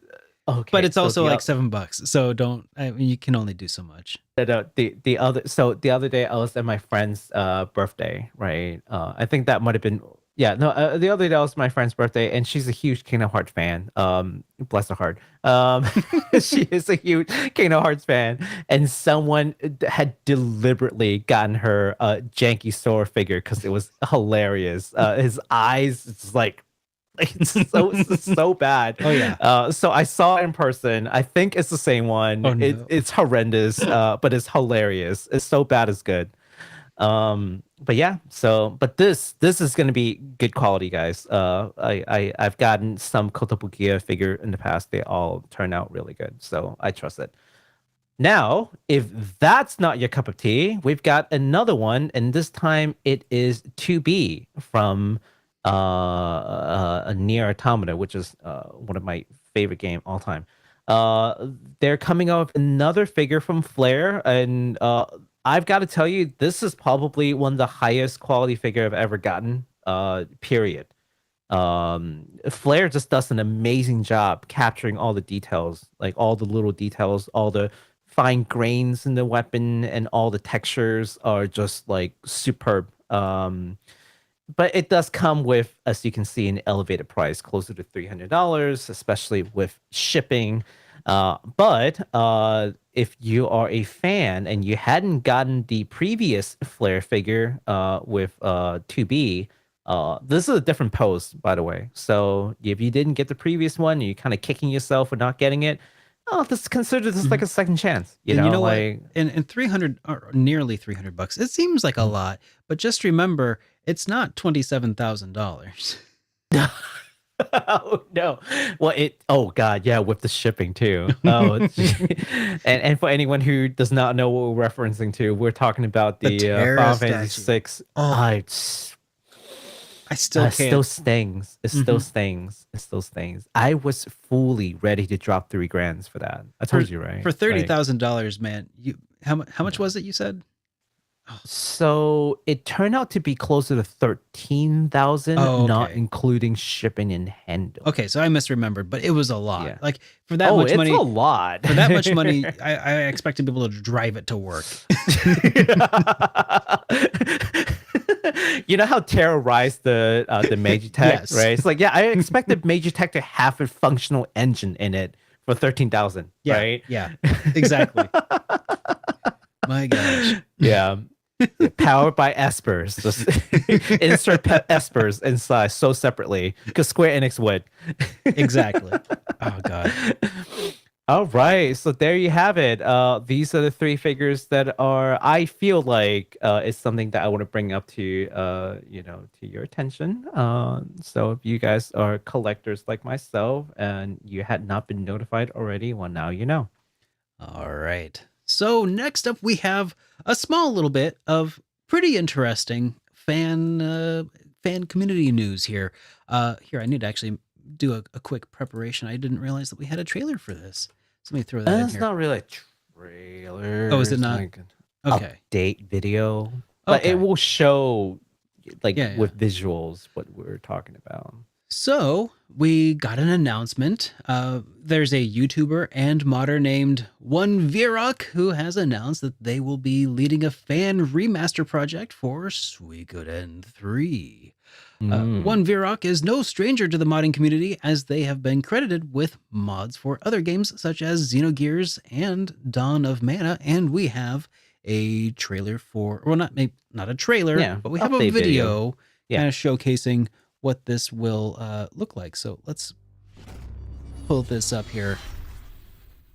okay, but it's so also the like $7. So don't. I mean, you can only do so much. the other, so the other day I was at my friend's birthday, right? I think that might have been Yeah, no. The other day was my friend's birthday, and she's a huge Kingdom Hearts fan. Bless her heart. She is a huge Kingdom Hearts fan, and someone had deliberately gotten her a janky Sora figure because it was hilarious. His eyes, it's like it's so bad. Oh yeah. So I saw it in person. I think it's the same one. Oh, no. It's horrendous, but it's hilarious. It's so bad it's good. But yeah, but this is gonna be good quality, guys. I've gotten some Kotobukiya figure in the past. They all turn out really good, so I trust it. Now, if that's not your cup of tea, we've got another one, and this time it is 2B from a NieR Automata, which is one of my favorite game all time. They're coming out with another figure from Flare, and I've got to tell you, this is probably one of the highest quality figure I've ever gotten. Period. Flare just does an amazing job capturing all the details, like all the little details, all the fine grains in the weapon, and all the textures are just like superb. But it does come with, as you can see, an elevated price, closer to $300, especially with shipping. But if you are a fan and you hadn't gotten the previous Flare figure with 2B, this is a different post, by the way. So if you didn't get the previous one, you're kind of kicking yourself for not getting it. Oh, consider this like a second chance. You know like, what? In 300 or nearly $300, it seems like a lot, but just remember, it's not $27,000. Oh no! Well, oh god, yeah, with the shipping too. Oh, and for anyone who does not know what we're referencing to, we're talking about the Final Fantasy VI. Oh, I still can't. Still stings. It still stings. It still stings. I was fully ready to drop $3,000 for that. I told you, right? For $30,000, man. How much was it? You said. So it turned out to be closer to 13,000, not including shipping and handling. Okay, so I misremembered, but it was a lot. Yeah. Like for that much money, it's a lot. For that much money, I expect to be able to drive it to work. You know how terrorized the Magitech, Yes. right? It's like, yeah, I expected Magitech to have a functional engine in it for 13,000, yeah, right? Yeah, exactly. My gosh. Yeah. Powered by espers. Just insert espers inside so separately because Square Enix would. Exactly. Oh god. All right, so there you have it. These are the three figures that I feel like is something that I want to bring up to to your attention. So if you guys are collectors like myself and you had not been notified already, well, now you know. All right. So next up, we have a small little bit of pretty interesting fan community news here. Here, I need to actually do a quick preparation. I didn't realize that we had a trailer for this. So let me throw that in here. It's not really a trailer. Oh, is it not? Like Okay. Update video. But it will show, like, with visuals, what we're talking about. So we got an announcement. There's a YouTuber and modder named OneVirok who has announced that they will be leading a fan remaster project for Suikoden 3. OneVirok is no stranger to the modding community, as they have been credited with mods for other games such as Xenogears and Dawn of Mana, and we have a trailer for, well, not a trailer, but we have a video kind of showcasing what this will look like. So let's pull this up here,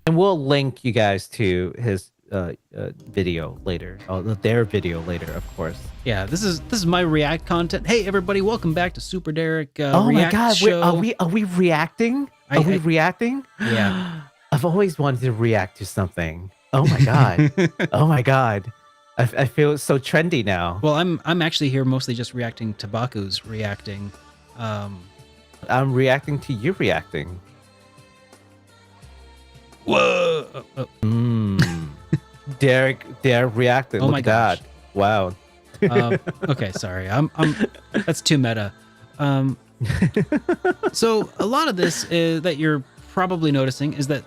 and we'll link you guys to his video later. Their video later, of course. Yeah, this is my React content. Hey everybody, welcome back to Super Derek. Oh React my god, show. are we reacting? Are we reacting? Yeah. I've always wanted to react to something. Oh my god. Oh my god. I feel so trendy now. Well, I'm actually here mostly just reacting to Baku's reacting. I'm reacting to you reacting. Whoa! Derek reacting. Oh Look my at gosh! That. Wow. Okay, sorry. I'm that's too meta. So a lot of this is that you're probably noticing is that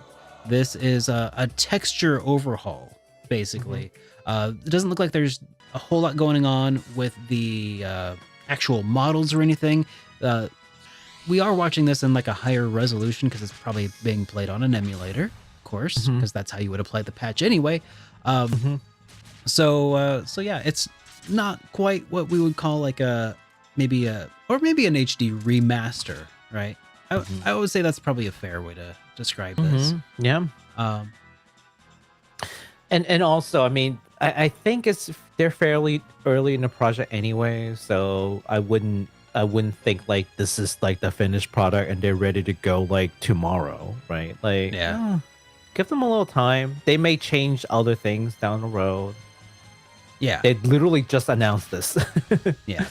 this is a texture overhaul, basically. It doesn't look like there's a whole lot going on with the actual models or anything. We are watching this in like a higher resolution because it's probably being played on an emulator, of course, Mhm. because that's how you would apply the patch anyway. Mhm. So yeah, it's not quite what we would call like maybe an HD remaster, right? Mhm. I would say that's probably a fair way to describe this. Mhm. Yeah. Um, And also, I mean, I think they're fairly early in the project anyway, so I wouldn't think like this is like the finished product and they're ready to go like tomorrow, right? Like, Yeah. give them a little time. They may change other things down the road. yeah, They literally just announced this. yeah,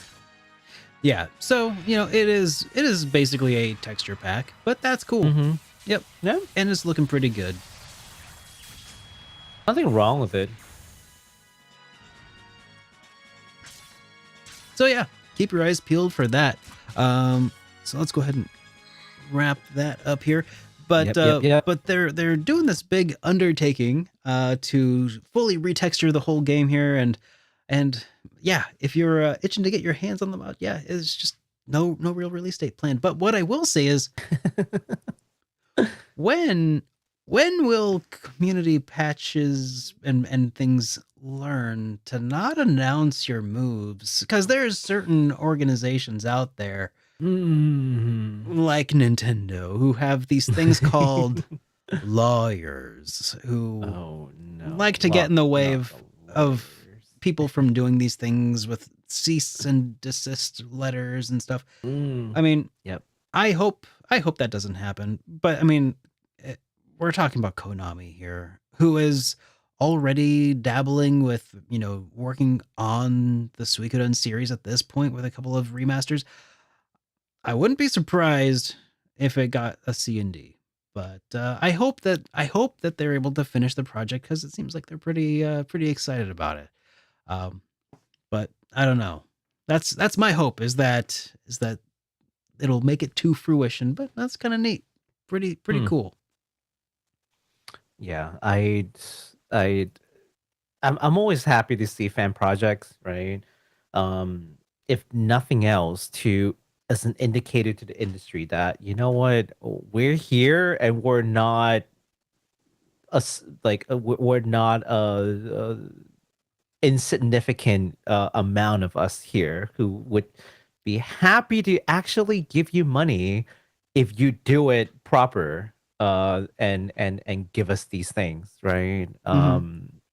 yeah. So it is basically a texture pack, but that's cool. Mm-hmm. Yep, Yeah, and it's looking pretty good. nothing wrong with it. So yeah, keep your eyes peeled for that. So let's go ahead and wrap that up here. But Yep. but they're doing this big undertaking to fully retexture the whole game here, and yeah, if you're itching to get your hands on the mod, yeah, it's just no real release date planned. But what I will say is, when will community patches and things learn to not announce your moves? Because there's certain organizations out there Mm-hmm. like Nintendo who have these things called lawyers who Oh no! like to get in the way Not the of lawyers. people from doing these things with cease and desist letters and stuff. I mean, Yep. I hope that doesn't happen. But I mean, we're talking about Konami here, who is already dabbling with working on the Suikoden series at this point with a couple of remasters. I wouldn't be surprised if it got a C and D. But I hope that they're able to finish the project because it seems like they're pretty excited about it. Um, but I don't know. That's my hope is that it'll make it to fruition. But that's kind of neat. Pretty Hmm. cool. Yeah, I'm always happy to see fan projects, right? If nothing else, to as an indicator to the industry that you know what, we're here and we're not us like we're not a insignificant amount of us here who would be happy to actually give you money if you do it proper and give us these things, right?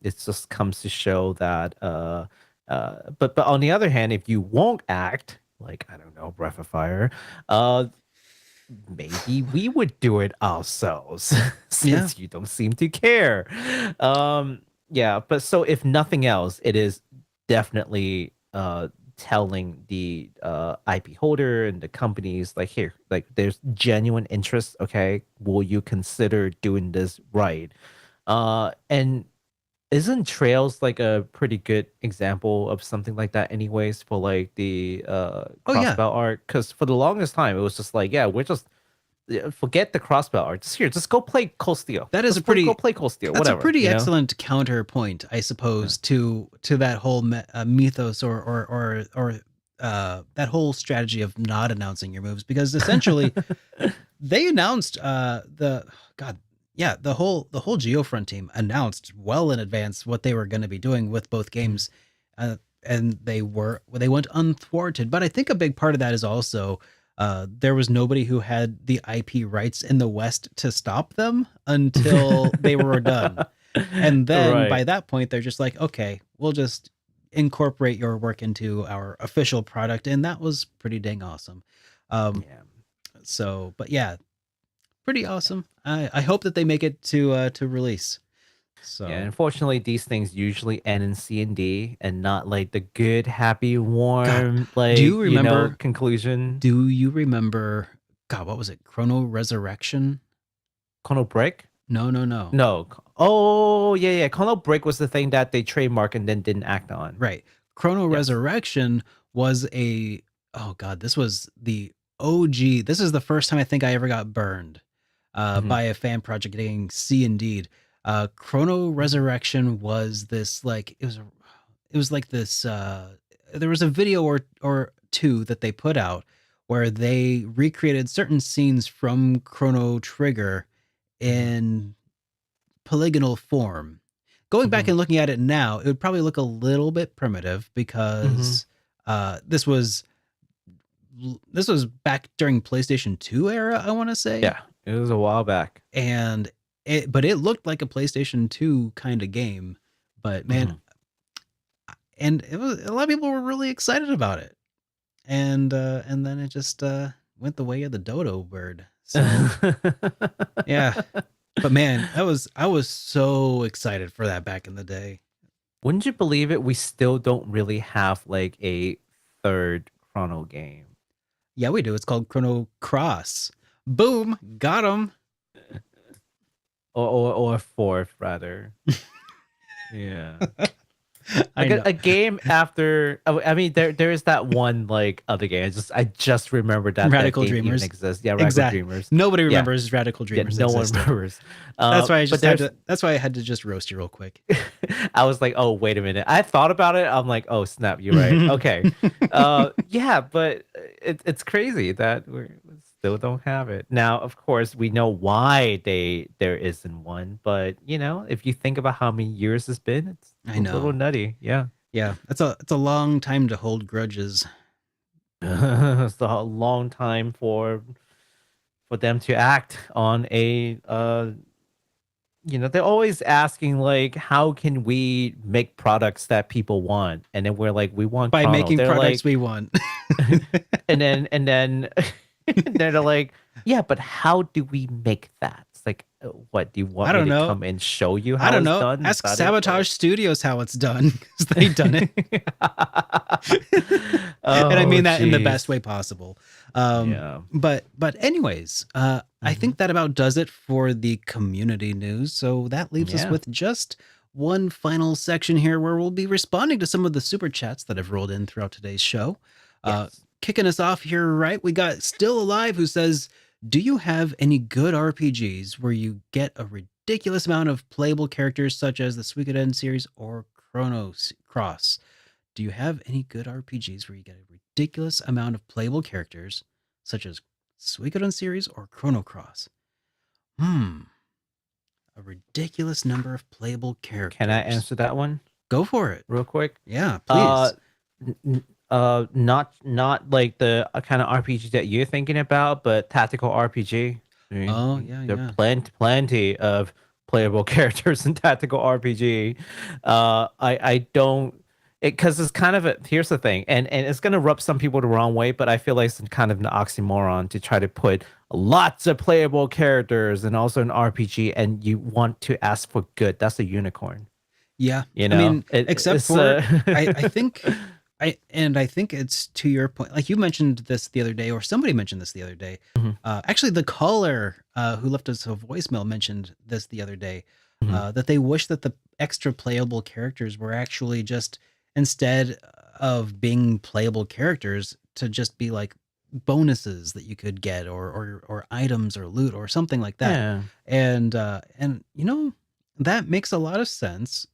It just comes to show that but on the other hand, if you won't act like, I don't know, Breath of Fire, maybe we would do it ourselves since you don't seem to care. Yeah, but so if nothing else, it is definitely telling the IP holder and the companies like, here, like, there's genuine interest. Okay, will you consider doing this right? And isn't Trails like a pretty good example of something like that anyways, for like the Oh yeah, crossbow art? Because for the longest time it was just like, yeah, we're just forget the crossbow art. Just go play Cold Steel. that is Go play Cold Steel. that's a Whatever. pretty You know? excellent counterpoint, I suppose, to that whole mythos or that whole strategy of not announcing your moves, because essentially they announced the whole Geofront team announced well in advance what they were going to be doing with both games, and they went unthwarted. But I think a big part of that is also there was nobody who had the IP rights in the West to stop them until they were done. And then by Right. that point, they're just like, okay, we'll just incorporate your work into our official product. And that was pretty dang awesome. Yeah. So, but yeah, pretty awesome. I hope that they make it to release. So, Yeah. Unfortunately, these things usually end in C and D, and not like the good, happy, warm, like, do you remember? conclusion. Do you remember? God, what was it? Chrono Resurrection? Chrono Break? No. No. Oh, yeah. Chrono Break was the thing that they trademarked and then didn't act on. Right. Chrono Yes. Resurrection was oh God, this was the OG. This is the first time I think I ever got burned by a fan project getting C indeed. Chrono Resurrection was this like it was like this there was a video or two that they put out where they recreated certain scenes from Chrono Trigger in polygonal form. Going back and looking at it now, it would probably look a little bit primitive because this was back during PlayStation 2 era, I want to say. Yeah, it was a while back. And but it looked like a PlayStation 2 kind of game. But man, and it was, a lot of people were really excited about it. And then it just went the way of the dodo bird. So yeah. But man, I was so excited for that back in the day. Wouldn't you believe it? We still don't really have like a third Chrono game. Yeah, we do. It's called Chrono Cross. Boom, got him. Or a fourth, rather. Yeah. I Like know. a game after. I mean, there is that one like other game. I just remembered that Radical that game Dreamers. even exists. Yeah, Radical Exactly. Dreamers. Nobody Yeah. remembers Radical Yeah, Dreamers. no existed. one remembers. That's why I but just had there's- to. That's why I had to just roast you real quick. I was like, oh, wait a minute. I thought about it. I'm like, oh, snap. You're right. Okay. Yeah, but it's crazy that we still don't have it. Now, of course, we know why there isn't one. But, if you think about how many years it's been, it's I a know. little nutty. Yeah. Yeah, it's a long time to hold grudges. It's a long time for them to act on a they're always asking like, how can we make products that people want? And then we're like, we want By Chrono. making They're products like, we want. and then they're like, yeah, but how do we make that? It's like, what do you want I don't me to know. come and show you how I don't it's know. done? Is Ask that it? Sabotage Studios how it's done, because they've done it. And I mean that in the best way possible. Yeah. But anyways, I think that about does it for the community news. So that leaves us Yeah. with just one final section here where we'll be responding to some of the super chats that have rolled in throughout today's show. Yes. Kicking us off here, right? We got Still Alive, who says, do you have any good RPGs where you get a ridiculous amount of playable characters such as the Suikoden series or Chrono Cross? Do you have any good RPGs where you get a ridiculous amount of playable characters such as Suikoden series or Chrono Cross? A ridiculous number of playable characters. Can I answer that one Go for it. real quick? Yeah, please. Not like the kind of RPG that you're thinking about, but tactical RPG. I mean, Oh, yeah, there yeah. are plenty of playable characters in tactical RPG. I don't, because it's kind of here's the thing, and it's gonna rub some people the wrong way, but I feel like it's kind of an oxymoron to try to put lots of playable characters and also an RPG, and you want to ask for good. That's a unicorn. Yeah. You know, I mean, except it's, for, I think, I think it's to your point. Like you mentioned this the other day, or somebody mentioned this the other day. Actually, the caller who left us a voicemail mentioned this the other day, that they wish that the extra playable characters were actually just, instead of being playable characters, to just be like bonuses that you could get or items or loot or something like that. Yeah. And that makes a lot of sense.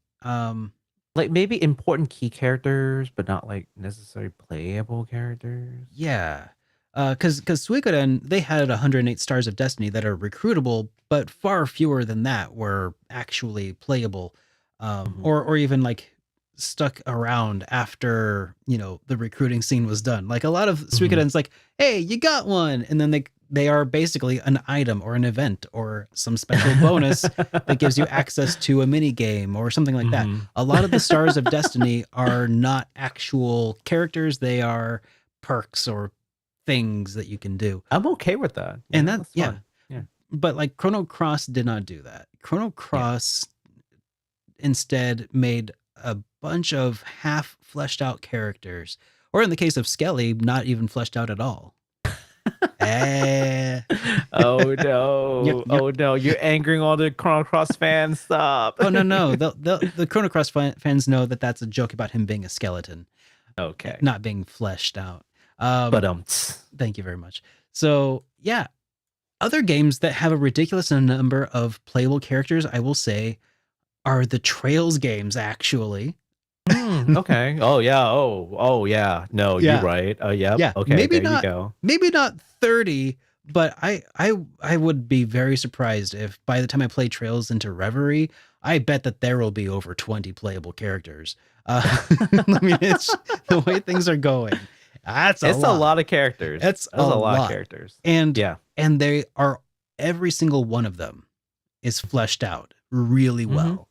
Like maybe important key characters, but not like necessarily playable characters. Yeah. Because Suikoden, they had 108 stars of destiny that are recruitable, but far fewer than that were actually playable, or even like stuck around after the recruiting scene was done. Like a lot of Suikoden's like, hey, you got one, and then they are basically an item or an event or some special bonus that gives you access to a mini game or something like that. A lot of the stars of destiny are not actual characters; they are perks or things that you can do. I'm okay with that. And Yeah, that's fine. Yeah. But like Chrono Cross did not do that. Chrono Cross instead made a bunch of half fleshed out characters, or in the case of Skelly, not even fleshed out at all. Oh no! Yep. Oh no! You're angering all the Chrono Cross fans. Stop! Oh no! The Chrono Cross fans know that that's a joke about him being a skeleton, Okay. not being fleshed out. But Thank you very much. So yeah, other games that have a ridiculous number of playable characters, I will say, are the Trails games. Actually, Okay. Oh yeah. Oh yeah. No, you're Yeah. right. Oh yep. Yeah, Okay. There you go. maybe not 30, but I would be very surprised if by the time I play Trails into Reverie, I bet that there will be over 20 playable characters. I mean, it's the way things are going. That's a It's a lot. lot of characters. It's That's a a lot of lot. characters. And Yeah. they are every single one of them is fleshed out really well.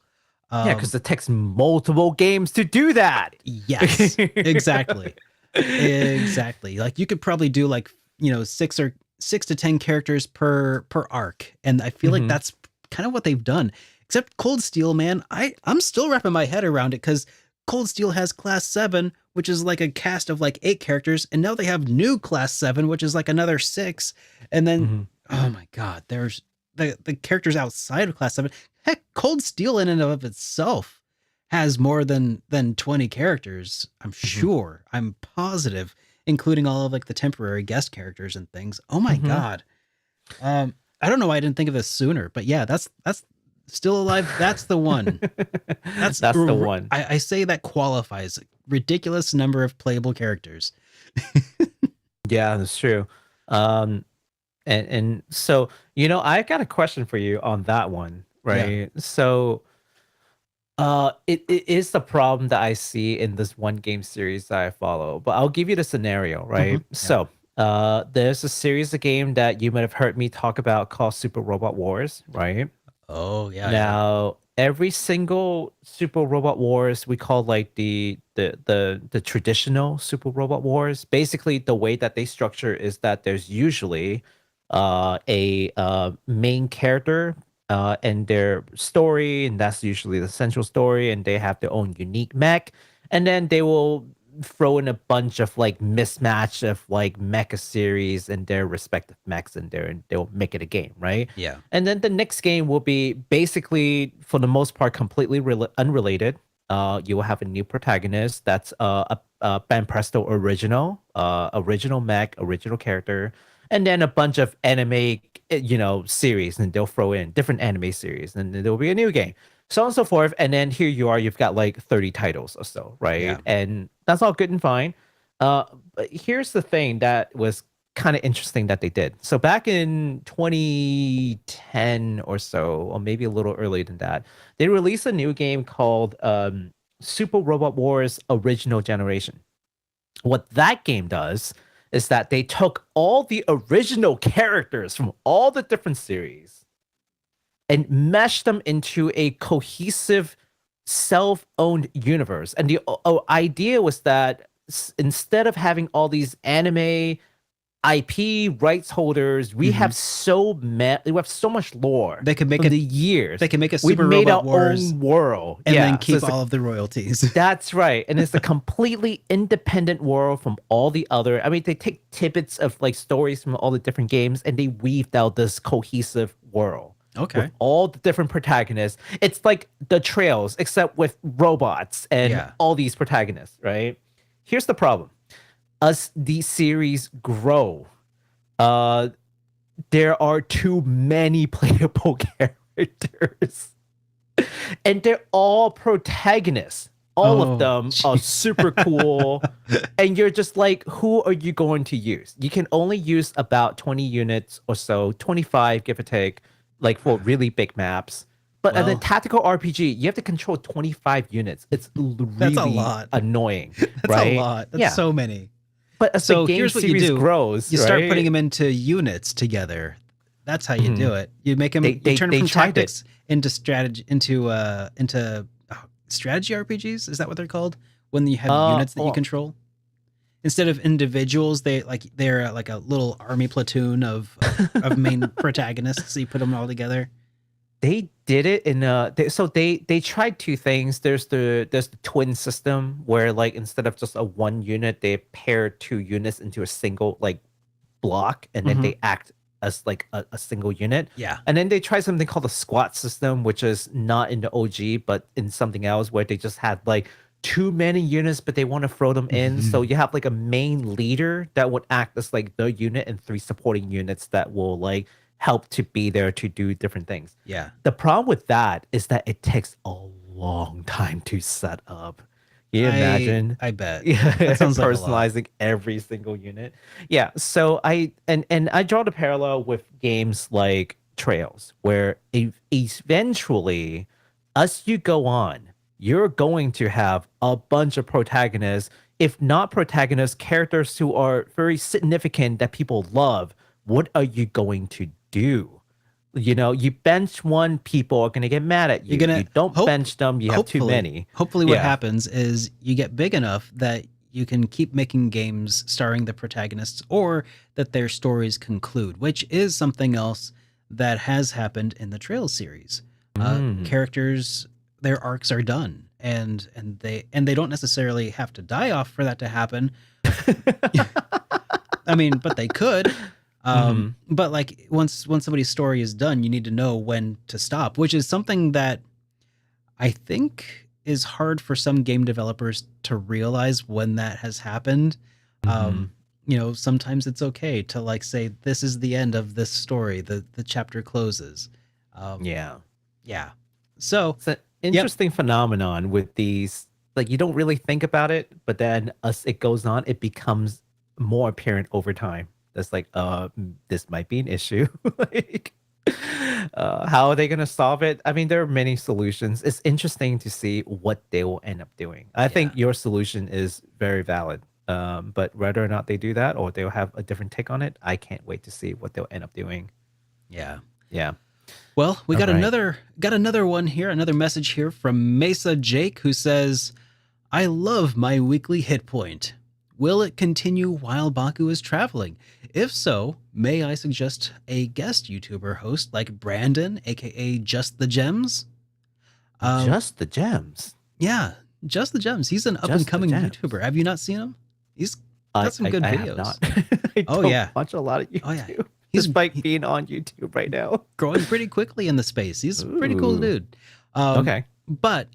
Yeah, because it takes multiple games to do that. Yes, exactly. Exactly. Like you could probably do like, 6 to 10 characters per arc. And I feel like Mhm. that's kind of what they've done. Except Cold Steel, man, I'm still wrapping my head around it because Cold Steel has Class 7, which is like a cast of like 8 characters, and now they have new Class 7, which is like another 6. And then Mhm. oh my god, there's the characters outside of Class 7. Heck, Cold Steel in and of itself has more than 20 characters. I'm sure. I'm positive, including all of like the temporary guest characters and things. Oh my Mhm. god. I don't know why I didn't think of this sooner, but yeah, that's Still Alive. That's the one. That's the one. I say that qualifies ridiculous number of playable characters. Yeah, that's true. And so I got a question for you on that one, right? So it is the problem that I see in this one game series that I follow. But I'll give you the scenario, right? Yeah. So there's a series of game that you might have heard me talk about called Super Robot Wars, right? Oh yeah. Now, every single Super Robot Wars we call like the traditional Super Robot Wars. Basically, the way that they structure is that there's usually a main character and their story, and that's usually the central story, and they have their own unique mech, and then they will throw in a bunch of like mismatch of like mecha series and their respective mechs in there, and they'll make it a game, right? Yeah. And then the next game will be basically, for the most part, completely unrelated. You will have a new protagonist that's a Ben Presto original, original mech, original character, and then a bunch of anime, series, and they'll throw in different anime series, and then there will be a new game, so on and so forth. And then here you are, you've got like 30 titles or so, right? Yeah. And that's all good and fine. But here's the thing that was kind of interesting that they did. So back in 2010 or so, or maybe a little earlier than that, they released a new game called Super Robot Wars Original Generation. What that game does is that they took all the original characters from all the different series and meshed them into a cohesive self-owned universe. And the idea was that instead of having all these anime IP rights holders, we have we have so much lore. They could make from it the years. They can make a We've Super made Robot our Wars own world, and then so keep it's all of the royalties. that's right. And it's a completely independent world from all the other. I mean, they take tidbits of like stories from all the different games and they weaved out this cohesive world. Okay. With all the different protagonists. It's like the Trails, except with robots and all these protagonists, right? Here's the problem. As the series grow, there are too many playable characters. And they're all protagonists. All of them are super cool. And you're just like, who are you going to use? You can only use about 20 units or so, 25, give or take, like for really big maps. But in a tactical RPG, you have to control 25 units. It's really a lot. annoying. That's right? a lot. That's so many. But as the game here's what series you do. grows, You start putting them into units together. That's how you do it. You make them. You turn them from tactics into strategy, into strategy RPGs. Is that what they're called? When you have units that you control, instead of individuals, they're like a little army platoon of main protagonists. So you put them all together. They did it in they tried two things. There's the twin system where like instead of just a one unit, they pair two units into a single like block, and then they act as like a single unit. Yeah. And then they tried something called the squad system, which is not in the OG, but in something else where they just had like too many units, but they want to throw them in. So you have like a main leader that would act as like the unit and three supporting units that will like help to be there to do different things. Yeah. The problem with that is that it takes a long time to set up. you imagine? I bet. Yeah, That sounds like a lot. personalizing every single unit. Yeah, so I draw the parallel with games like Trails, where eventually, as you go on, you're going to have a bunch of protagonists, if not protagonists, characters who are very significant that people love. What are you going to do? You bench one, people are going to get mad at You're you. gonna You don't bench them, you have too many. hopefully what Yeah. happens is you get big enough that you can keep making games starring the protagonists or that their stories conclude, which is something else that has happened in the Trails series. Mm. Characters, their arcs are done, and they don't necessarily have to die off for that to happen. I mean, but they could. Mhm. But like once somebody's story is done, you need to know when to stop, which is something that I think is hard for some game developers to realize when that has happened. Mhm. Sometimes it's okay to like say this is the end of this story. The chapter closes. Um, Yeah. yeah. So, It's an yep. interesting phenomenon with these. Like, you don't really think about it, but then as it goes on, it becomes more apparent over time. That's like, this might be an issue. Like, how are they going to solve it? I mean, there are many solutions. It's interesting to see what they will end up doing. I Yeah. think your solution is very valid. But whether or not they do that or they'll have a different take on it, I can't wait to see what they'll end up doing. Yeah. Yeah. Well, we All right. got another one here, another message here from Mesa Jake who says, "I love my weekly hit point. Will it continue while Baku is traveling? If so, may I suggest a guest YouTuber host like Brandon, aka Just the Gems?" Um, Just the gems. yeah, Just the Gems. He's an up and Just the coming gems. YouTuber. Have you not seen him? He's I got some I, good I have videos. not. I Oh don't yeah. watch a lot of Oh yeah. YouTube, He's despite being on YouTube right now. growing pretty quickly in the space. He's a pretty cool Ooh. dude. Um, Okay. but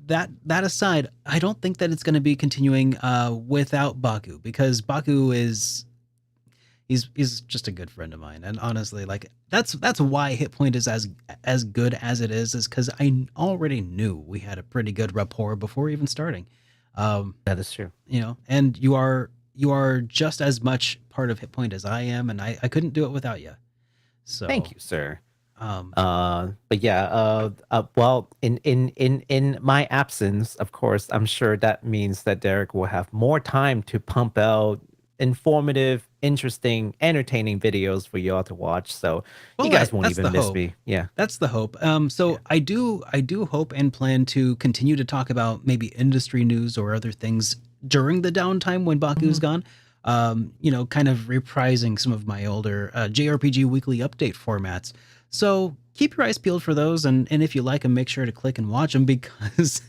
that aside, I don't think that it's going to be continuing without Baku because Baku is he's just a good friend of mine, and honestly, like that's why Hit Point is as good as it is because I already knew we had a pretty good rapport before even starting. Um, That is true. and you are just as much part of Hit Point as I am, and I couldn't do it without you. Thank So, you, sir. um, But yeah, well, in my absence, of course, I'm sure that means that Derek will have more time to pump out informative, interesting, entertaining videos for y'all to watch. So you well, guys won't that's the even miss hope. me. Yeah. That's the hope. Yeah. So I do hope and plan to continue to talk about maybe industry news or other things during the downtime when Baku's Mhm. gone. Kind of reprising some of my older JRPG weekly update formats. So keep your eyes peeled for those, and if you like them, make sure to click and watch them because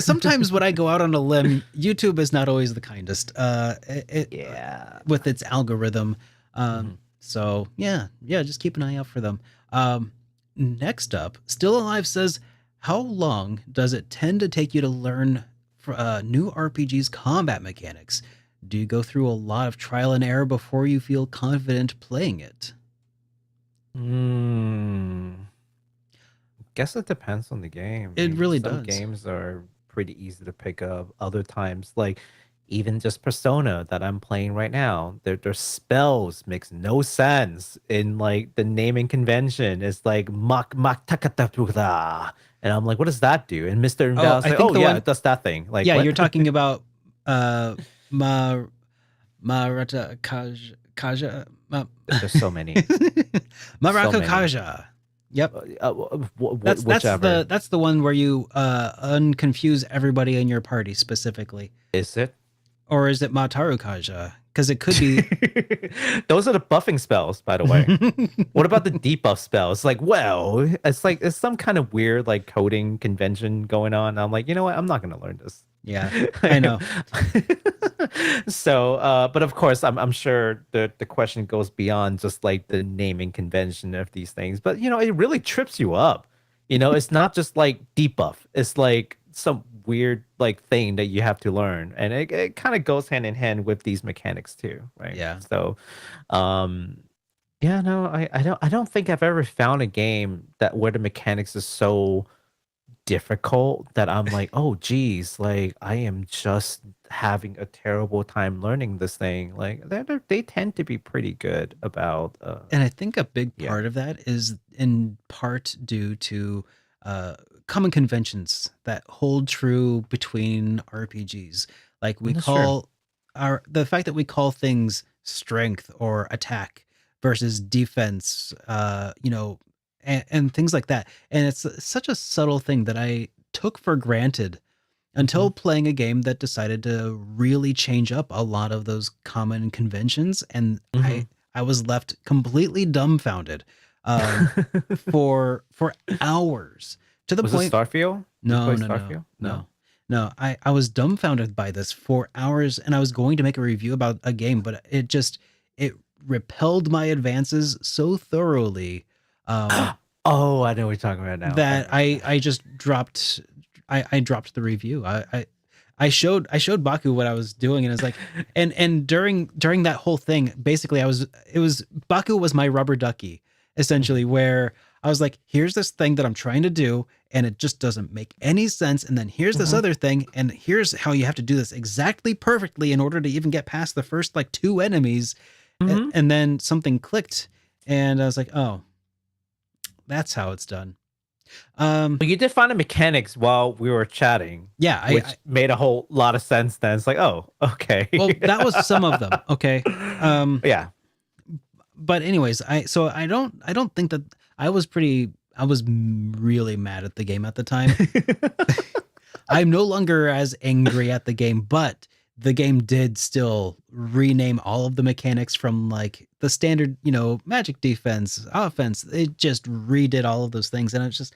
sometimes when I go out on a limb, YouTube is not always the kindest. Yeah. With its algorithm. Mhm. So yeah, just keep an eye out for them. Um, Next up, Still Alive says, "How long does it tend to take you to learn new RPG's combat mechanics? Do you go through a lot of trial and error before you feel confident playing it?" Mm. Guess it depends on the game. I It mean, really some does. games are pretty easy to pick up. Other times, like even just Persona that I'm playing right now, their spells makes no sense in like the naming convention. It's like mak takatatura. And I'm like, what does that do? And Mr. Oh, Invalid's I like, think oh the yeah, one. it does that thing. Like Yeah, what? you're talking about uh, Ma Marata Kaja. There's so many. So Marako many. Kaja. Yep. Whichever. That's the one where you unconfuse everybody in your party specifically. Is it? Or is it Mataru Kaja? Because it could be. Those are the buffing spells, by the way. What about the debuff spells? Like, well, it's some kind of weird like coding convention going on. I'm like, you know what? I'm not gonna learn this. Yeah, I know. So, but of course, I'm sure the question goes beyond just like the naming convention of these things. But it really trips you up. It's not just like debuff. It's like some weird like thing that you have to learn, and it kind of goes hand in hand with these mechanics too, right? Yeah. So, um, yeah, no, I don't think I've ever found a game that where the mechanics is so difficult that I'm like, oh geez, like I am just having a terrible time learning this thing. Like they tend to be pretty good about And I think a big yeah. part of that is in part due to uh, common conventions that hold true between RPGs. Like we That's true. call the fact that we call things strength or attack versus defense, and things like that. And it's such a subtle thing that I took for granted Hmm. until playing a game that decided to really change up a lot of those common conventions, and Hmm. I was left completely dumbfounded for hours, to the Was it point. Starfield? Did you No, play no, no, Starfield? No. no, no. I was dumbfounded by this for hours, and I was going to make a review about a game, but it repelled my advances so thoroughly, um, Oh, I know what you're talking about now. I that remember now. I just dropped. I dropped the review. I showed Baku what I was doing, and it's like, and during that whole thing, basically, it was Baku was my rubber ducky, essentially, Mhm. where I was like, here's this thing that I'm trying to do, and it just doesn't make any sense, and then here's this Mhm. other thing, and here's how you have to do this exactly perfectly in order to even get past the first like two enemies, Mhm. and then something clicked, and I was like, oh, that's how it's done. Um, But you did find the mechanics while we were chatting, yeah, which made a whole lot of sense then. It's like, oh, okay. well, that was some of them. Okay. Um, Yeah. but anyways, I don't think that I was really mad at the game at the time. I'm no longer as angry at the game, but the game did still rename all of the mechanics from like the standard, magic defense, offense. It just redid all of those things. And it's just,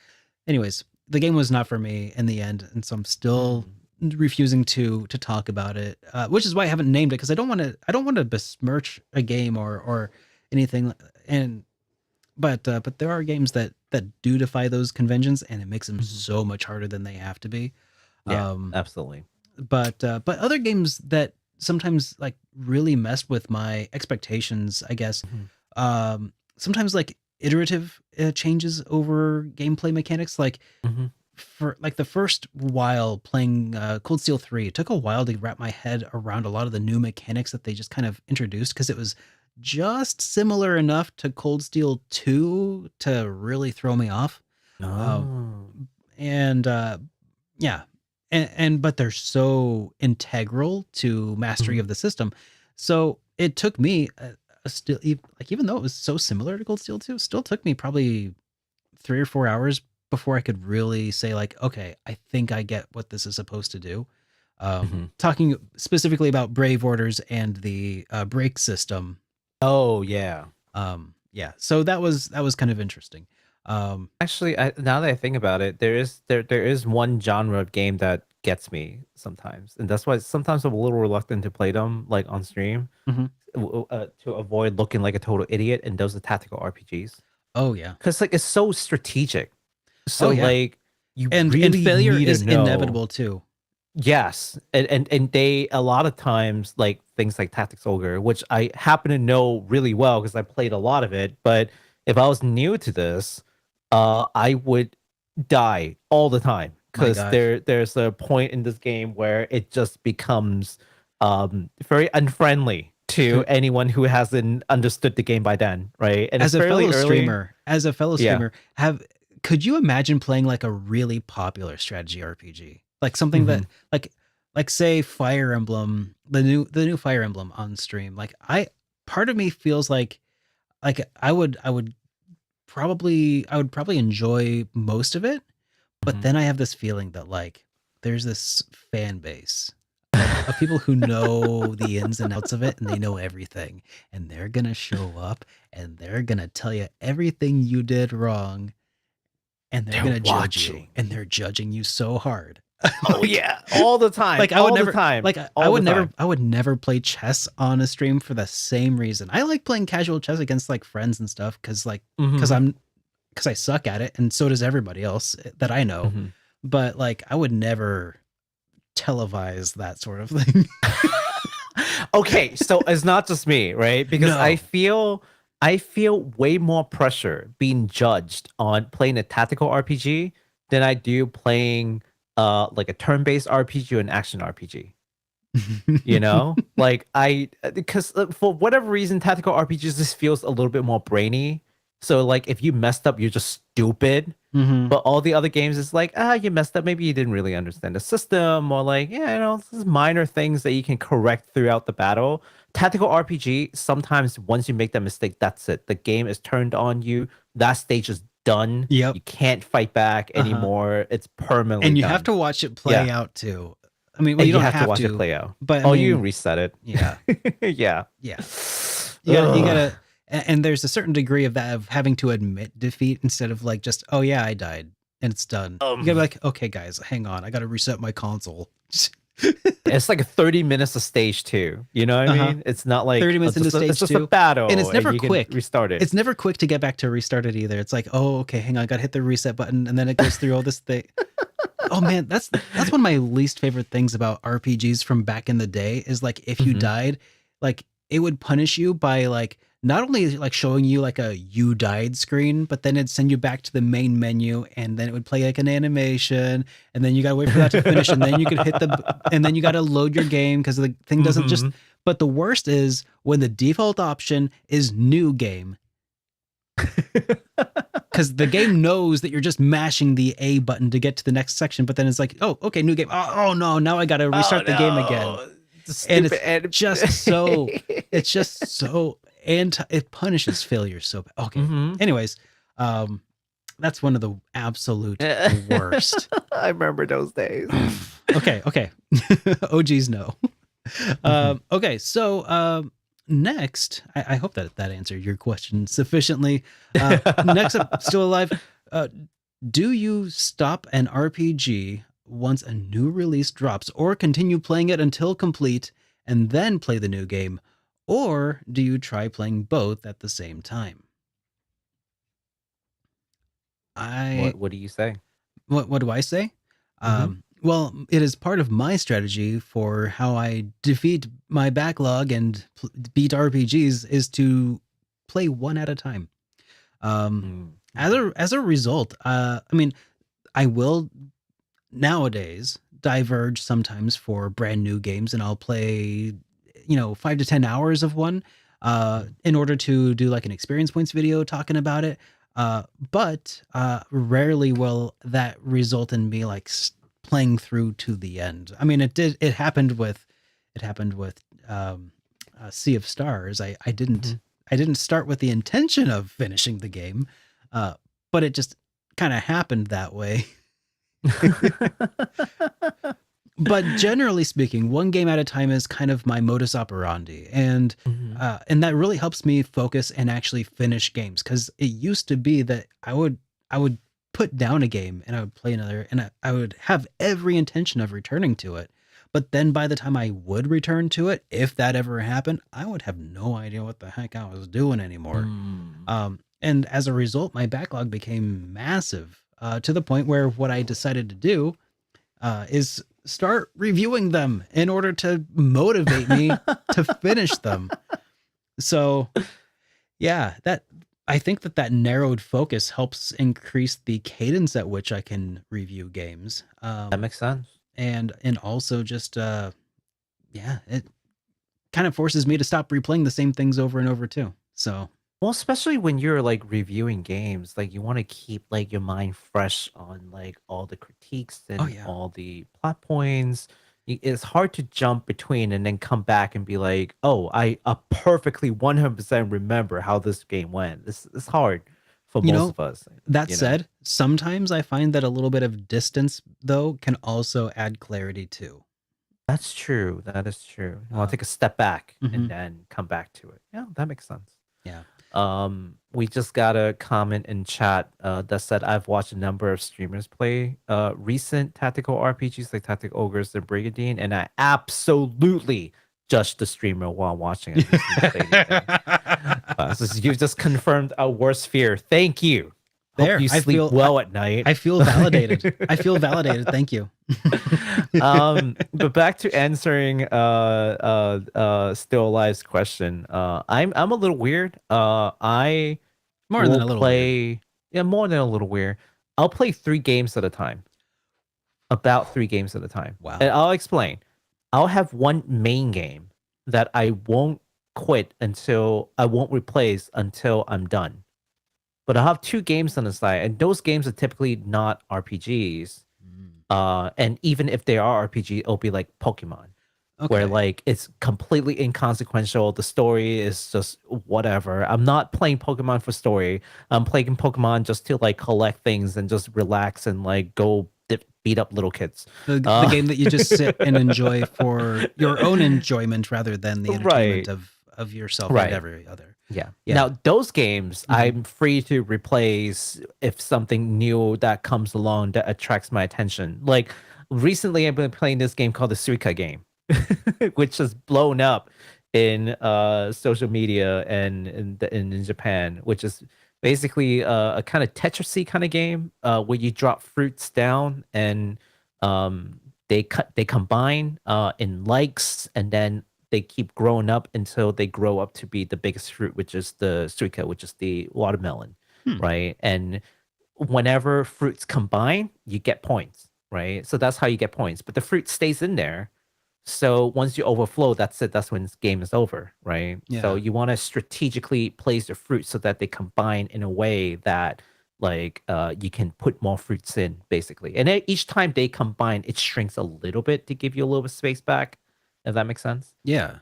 anyways, the game was not for me in the end. And so I'm still Mhm. refusing to talk about it, which is why I haven't named it, because I don't want to besmirch a game or anything. And but there are games that do defy those conventions, and it makes them Mhm. so much harder than they have to be. Yeah, Um, absolutely. but other games that sometimes like really mess with my expectations, I guess. Mhm. Sometimes like iterative changes over gameplay mechanics, like Mhm. for like the first while playing Cold Steel 3, it took a while to wrap my head around a lot of the new mechanics that they just kind of introduced, because it was just similar enough to Cold Steel 2 to really throw me off. Um, Oh. and yeah, and but they're so integral to mastery Mhm. of the system. So it took me like, even though it was so similar to Cold Steel 2, it still took me probably 3 or 4 hours before I could really say like, okay, I think I get what this is supposed to do. Mhm. Talking specifically about Brave Orders and the brake system. Oh, yeah. Yeah, so that was kind of interesting. Um, Actually, now that I think about it, there is one genre of game that gets me sometimes, and that's why sometimes I'm a little reluctant to play them like on stream, mhm. to avoid looking like a total idiot. And those are tactical RPGs, Oh yeah, because like it's so strategic. oh So yeah, like you and really failure need to is know. inevitable too. Yes, and they a lot of times like things like Tactics Ogre, which I happen to know really well because I played a lot of it. But if I was new to this, I would die all the time My because gosh. there's a point in this game where it just becomes very unfriendly to anyone who hasn't understood the game by then, right? And it's fairly early. As a fellow Yeah. streamer, have could you imagine playing like a really popular strategy RPG? Like something Hmm. that like say Fire Emblem, the new Fire Emblem on stream. Like part of me feels like I would probably enjoy most of it, but Hmm. then I have this feeling that like there's this fan base of people who know the ins and outs of it, and they know everything, and they're gonna show up and they're gonna tell you everything you did wrong, and they're They're gonna judge you, watching. and they're judging you so hard. Oh like yeah, all the time, like I would all the never time, like all the time. I would never play chess on a stream for the same reason. I like playing casual chess against like friends and stuff, because Hmm. I'm because I suck at it, and so does everybody else that I know. Hmm. But like I would never televise that sort of thing. Okay, so it's not just me, right? Because No. I feel way more pressure being judged on playing a tactical RPG than I do playing like a turn-based RPG or an action RPG. You know, like because for whatever reason, tactical RPGs just feels a little bit more brainy. So like if you messed up, you're just stupid. Mhm. But all the other games is like, you messed up. Maybe you didn't really understand the system, or like, yeah, this is minor things that you can correct throughout the battle. Tactical RPG, sometimes once you make that mistake, that's it. The game is turned on you. That stage is done. Yep. You can't fight back anymore. It's permanently And you done. have to watch it play out too. I mean, well, And you don't have to have watch to it play out. but I you mean, can reset it. yeah, Yeah. yeah. You gotta, and there's a certain degree of that of having to admit defeat instead of like just, oh yeah, I died and it's done. You gotta be like, okay, guys, hang on, I gotta reset my console. It's like 30 minutes of stage 2. You know what I mean? It's not like 30 minutes into stage it's just 2, a battle, and it's never you can quick. restart it. It's never quick to get back to restart it either. It's like, oh, okay, hang on, I gotta hit the reset button, and then it goes through all this thing. Oh man, that's one of my least favorite things about RPGs from back in the day is like if you died, like it would punish you by like not only like showing you like a you died screen, but then it'd send you back to the main menu and then it would play like an animation and then you gotta wait for that to finish and then you could hit and then you gotta load your game because the thing doesn't just. But the worst is when the default option is new game. Because the game knows that you're just mashing the A button to get to the next section, but then it's like, oh, okay, new game. Oh no, now I gotta restart the game again. And it's just so, and it punishes failure so bad. Okay. Anyways, that's one of the absolute worst. I remember those days. Okay. OGs know. Okay, so next, I hope that answered your question sufficiently. Next up, still alive. Do you stop an RPG once a new release drops, or continue playing it until complete and then play the new game, or do you try playing both at the same time? What do you say? What do I say? Well, it is part of my strategy for how I defeat my backlog and beat RPGs is to play one at a time. As a result, I mean, I will nowadays diverge sometimes for brand new games, and I'll play, 5 to 10 hours of one in order to do like an experience points video talking about it. But rarely will that result in me like playing through to the end. I mean, it happened with Sea of Stars. I didn't start with the intention of finishing the game, but it just kind of happened that way. But generally speaking, one game at a time is kind of my modus operandi, and that really helps me focus and actually finish games. Because it used to be that I would put down a game and I would play another, and I would have every intention of returning to it. But then by the time I would return to it, if that ever happened, I would have no idea what the heck I was doing anymore. And as a result, my backlog became massive to the point where what I decided to do is start reviewing them in order to motivate me to finish them. So yeah, I think that narrowed focus helps increase the cadence at which I can review games. That makes sense. And also just it kind of forces me to stop replaying the same things over and over too. So Well, especially when you're like reviewing games, like you want to keep like your mind fresh on like all the critiques and all the plot points. It's hard to jump between and then come back and be like, oh, I perfectly 100% remember how this game went. It's hard for most of us. That said, sometimes I find that a little bit of distance though can also add clarity too. That's true. That is true. I'll take a step back and then come back to it. Yeah, that makes sense. Yeah. We just got a comment in chat that said I've watched a number of streamers play recent tactical RPGs like Tactic Ogres and Brigadine, and I absolutely judged the streamer while watching it. So you've just confirmed our worst fear. Thank you. Hope you sleep well at night. I feel validated. I feel validated. Thank you. But back to answering Still Alive's question. I'm a little weird. I more than a little weird. Yeah, more than a little weird. I'll play 3 games at a time. About 3 games at a time. Wow. And I'll explain. I'll have one main game that I won't quit until I won't replace until I'm done. But I'll have 2 games on the side, and those games are typically not RPGs. And even if they are RPG, it'll be like Pokemon, where Okay. like it's completely inconsequential. The story is just whatever. I'm not playing Pokemon for story. I'm playing Pokemon just to like collect things and just relax and like go beat up little kids. The game that you just sit and enjoy for your own enjoyment rather than the entertainment Right. of yourself Right. and every other. Yeah. Yeah. Now those games Mhm. I'm free to replace if something new that comes along that attracts my attention. Like recently I've been playing this game called the Suikoden game, which has blown up in social media and in Japan, which is basically a kind of Tetrisy kind of game where you drop fruits down and they combine in likes, and then they keep growing up until they grow up to be the biggest fruit, which is the suika, which is the watermelon, Hmm. right? And whenever fruits combine, you get points, right? So that's how you get points. But the fruit stays in there. So once you overflow, that's it. That's when this game is over, right? So Yeah. you want to strategically place the fruit so that they combine in a way that like you can put more fruits in, basically. And then each time they combine, it shrinks a little bit to give you a little bit of space back, if that makes sense. Yeah.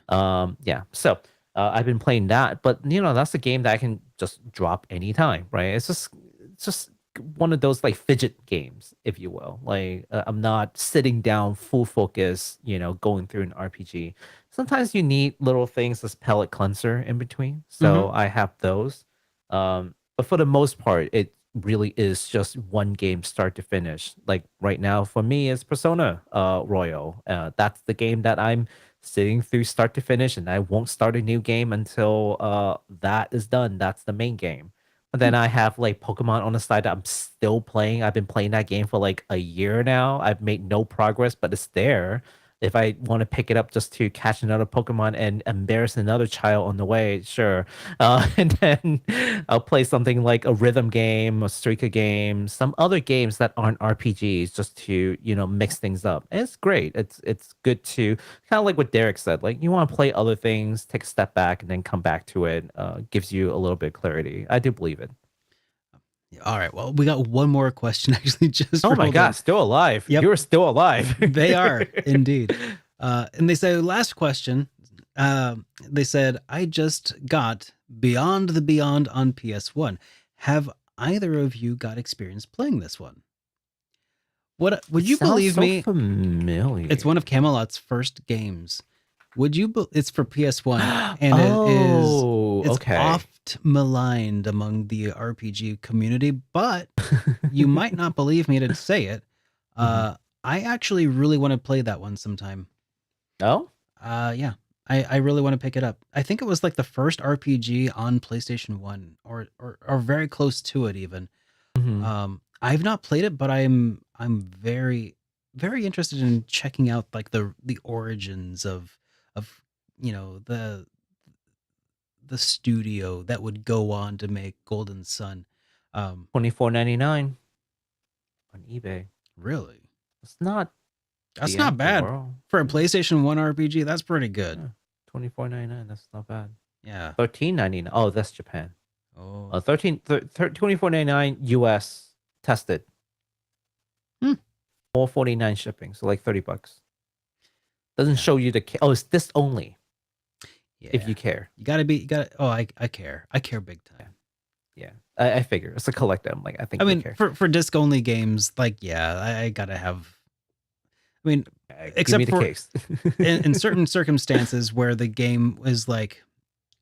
Yeah. So I've been playing that, but that's a game that I can just drop anytime, right? It's just one of those like fidget games, if you will. Like I'm not sitting down full focus, going through an RPG. Sometimes you need little things as palate cleanser in between. So I have those. But for the most part, it really is just one game start to finish. Like right now for me is Persona Royal. That's the game that I'm sitting through start to finish, and I won't start a new game until that is done. That's the main game. But then I have like Pokemon on the side that I'm still playing. I've been playing that game for like a year now. I've made no progress, but it's there. If I want to pick it up just to catch another Pokemon and embarrass another child on the way, sure. And then I'll play something like a rhythm game, a Suika game, some other games that aren't RPGs, just to mix things up. And it's great. It's good to kind of like what Derek said. Like you want to play other things, take a step back, and then come back to it. Gives you a little bit of clarity. I do believe it. All right. Well, we got one more question actually just Oh my rolled in. God, still alive. Yep. You're still alive. They are indeed. And they say, last question. They said, I just got Beyond the Beyond on PS1. Have either of you got experience playing this one? What would you Sounds believe so me? familiar. It's one of Camelot's first games. Would you? It's for PS1, and it's okay. oft maligned among the RPG community. But you might not believe me to say it. I actually really want to play that one sometime. Oh, Yeah, I really want to pick it up. I think it was like the first RPG on PlayStation 1, or very close to it even. I've not played it, but I'm very very interested in checking out like the origins of the studio that would go on to make Golden Sun. $24.99 on eBay. Really, It's not. that's the not end of the bad world. for a PlayStation 1 RPG. That's pretty good. Yeah, $24.99. That's not bad. Yeah. $13.99. Oh, that's Japan. Oh. $24.99 US tested. $4.49 shipping. So like $30. Doesn't show you the. Oh, it's this only. Yeah. If you care. You gotta. Oh, I care. I care big time. Yeah, I figure it's a collector. I'm like, I think. I mean, care. for disc only games, like, yeah, I gotta have. I mean, Give except me the for case. in certain circumstances where the game is like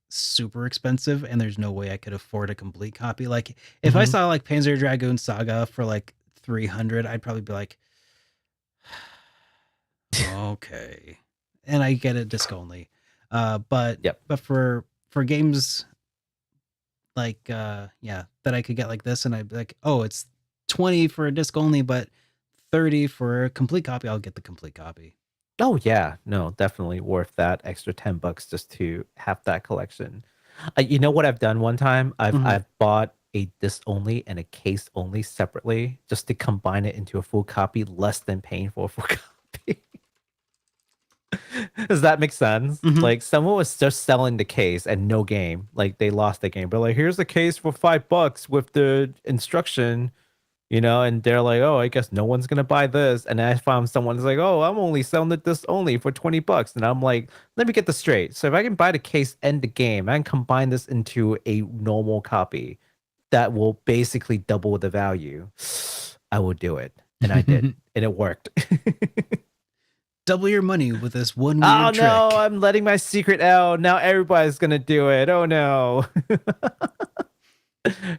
super expensive and there's no way I could afford a complete copy. Like if I saw like Panzer Dragoon Saga for like 300, I'd probably be like, okay, and I get it disc only. But for games like that I could get like this, and I'd be like, oh, it's 20 for a disc only, but 30 for a complete copy. I'll get the complete copy. Oh yeah, no, definitely worth that extra $10 just to have that collection. You know what I've done one time? I've bought a disc only and a case only separately, just to combine it into a full copy, less than paying for a full copy. Does that make sense? Mhm. Like someone was just selling the case and no game. Like they lost the game, but like here's the case for $5 with the instruction, you know, and they're like, oh, I guess no one's gonna buy this. And I found someone who's like, oh, I'm only selling this only for $20. And I'm like, let me get this straight. So if I can buy the case and the game and combine this into a normal copy that will basically double the value, I will do it. And I did. And it worked. Double your money with this one weird Oh trick. no, I'm letting my secret out. Now everybody's gonna do it. Oh no.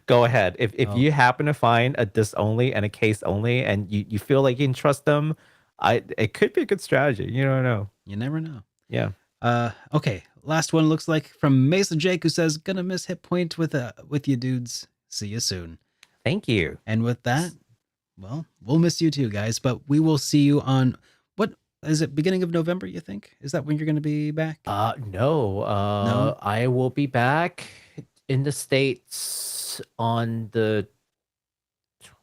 Go ahead. If Oh. you happen to find a disc only and a case only and you feel like you can trust them, it could be a good strategy. You don't know. You never know. Yeah. Okay. Last one looks like from Mesa Jake, who says, "Gonna miss HitPoint with you dudes. See you soon." Thank you. And with that, well, we'll miss you too, guys. But we will see you on what is it? Beginning of November? You think? Is that when you're going to be back? No. No? I will be back in the States on the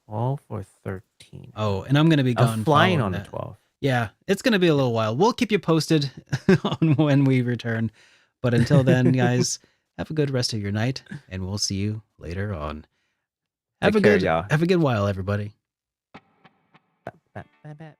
12th or 13th. Oh, and I'm going to be gone. I'm flying following on the that. 12th. Yeah, it's going to be a little while. We'll keep you posted on when we return. But until then, guys, have a good rest of your night, and we'll see you later on. Have Take a care, good y'all. have a good while, everybody. Bye, bye, bye.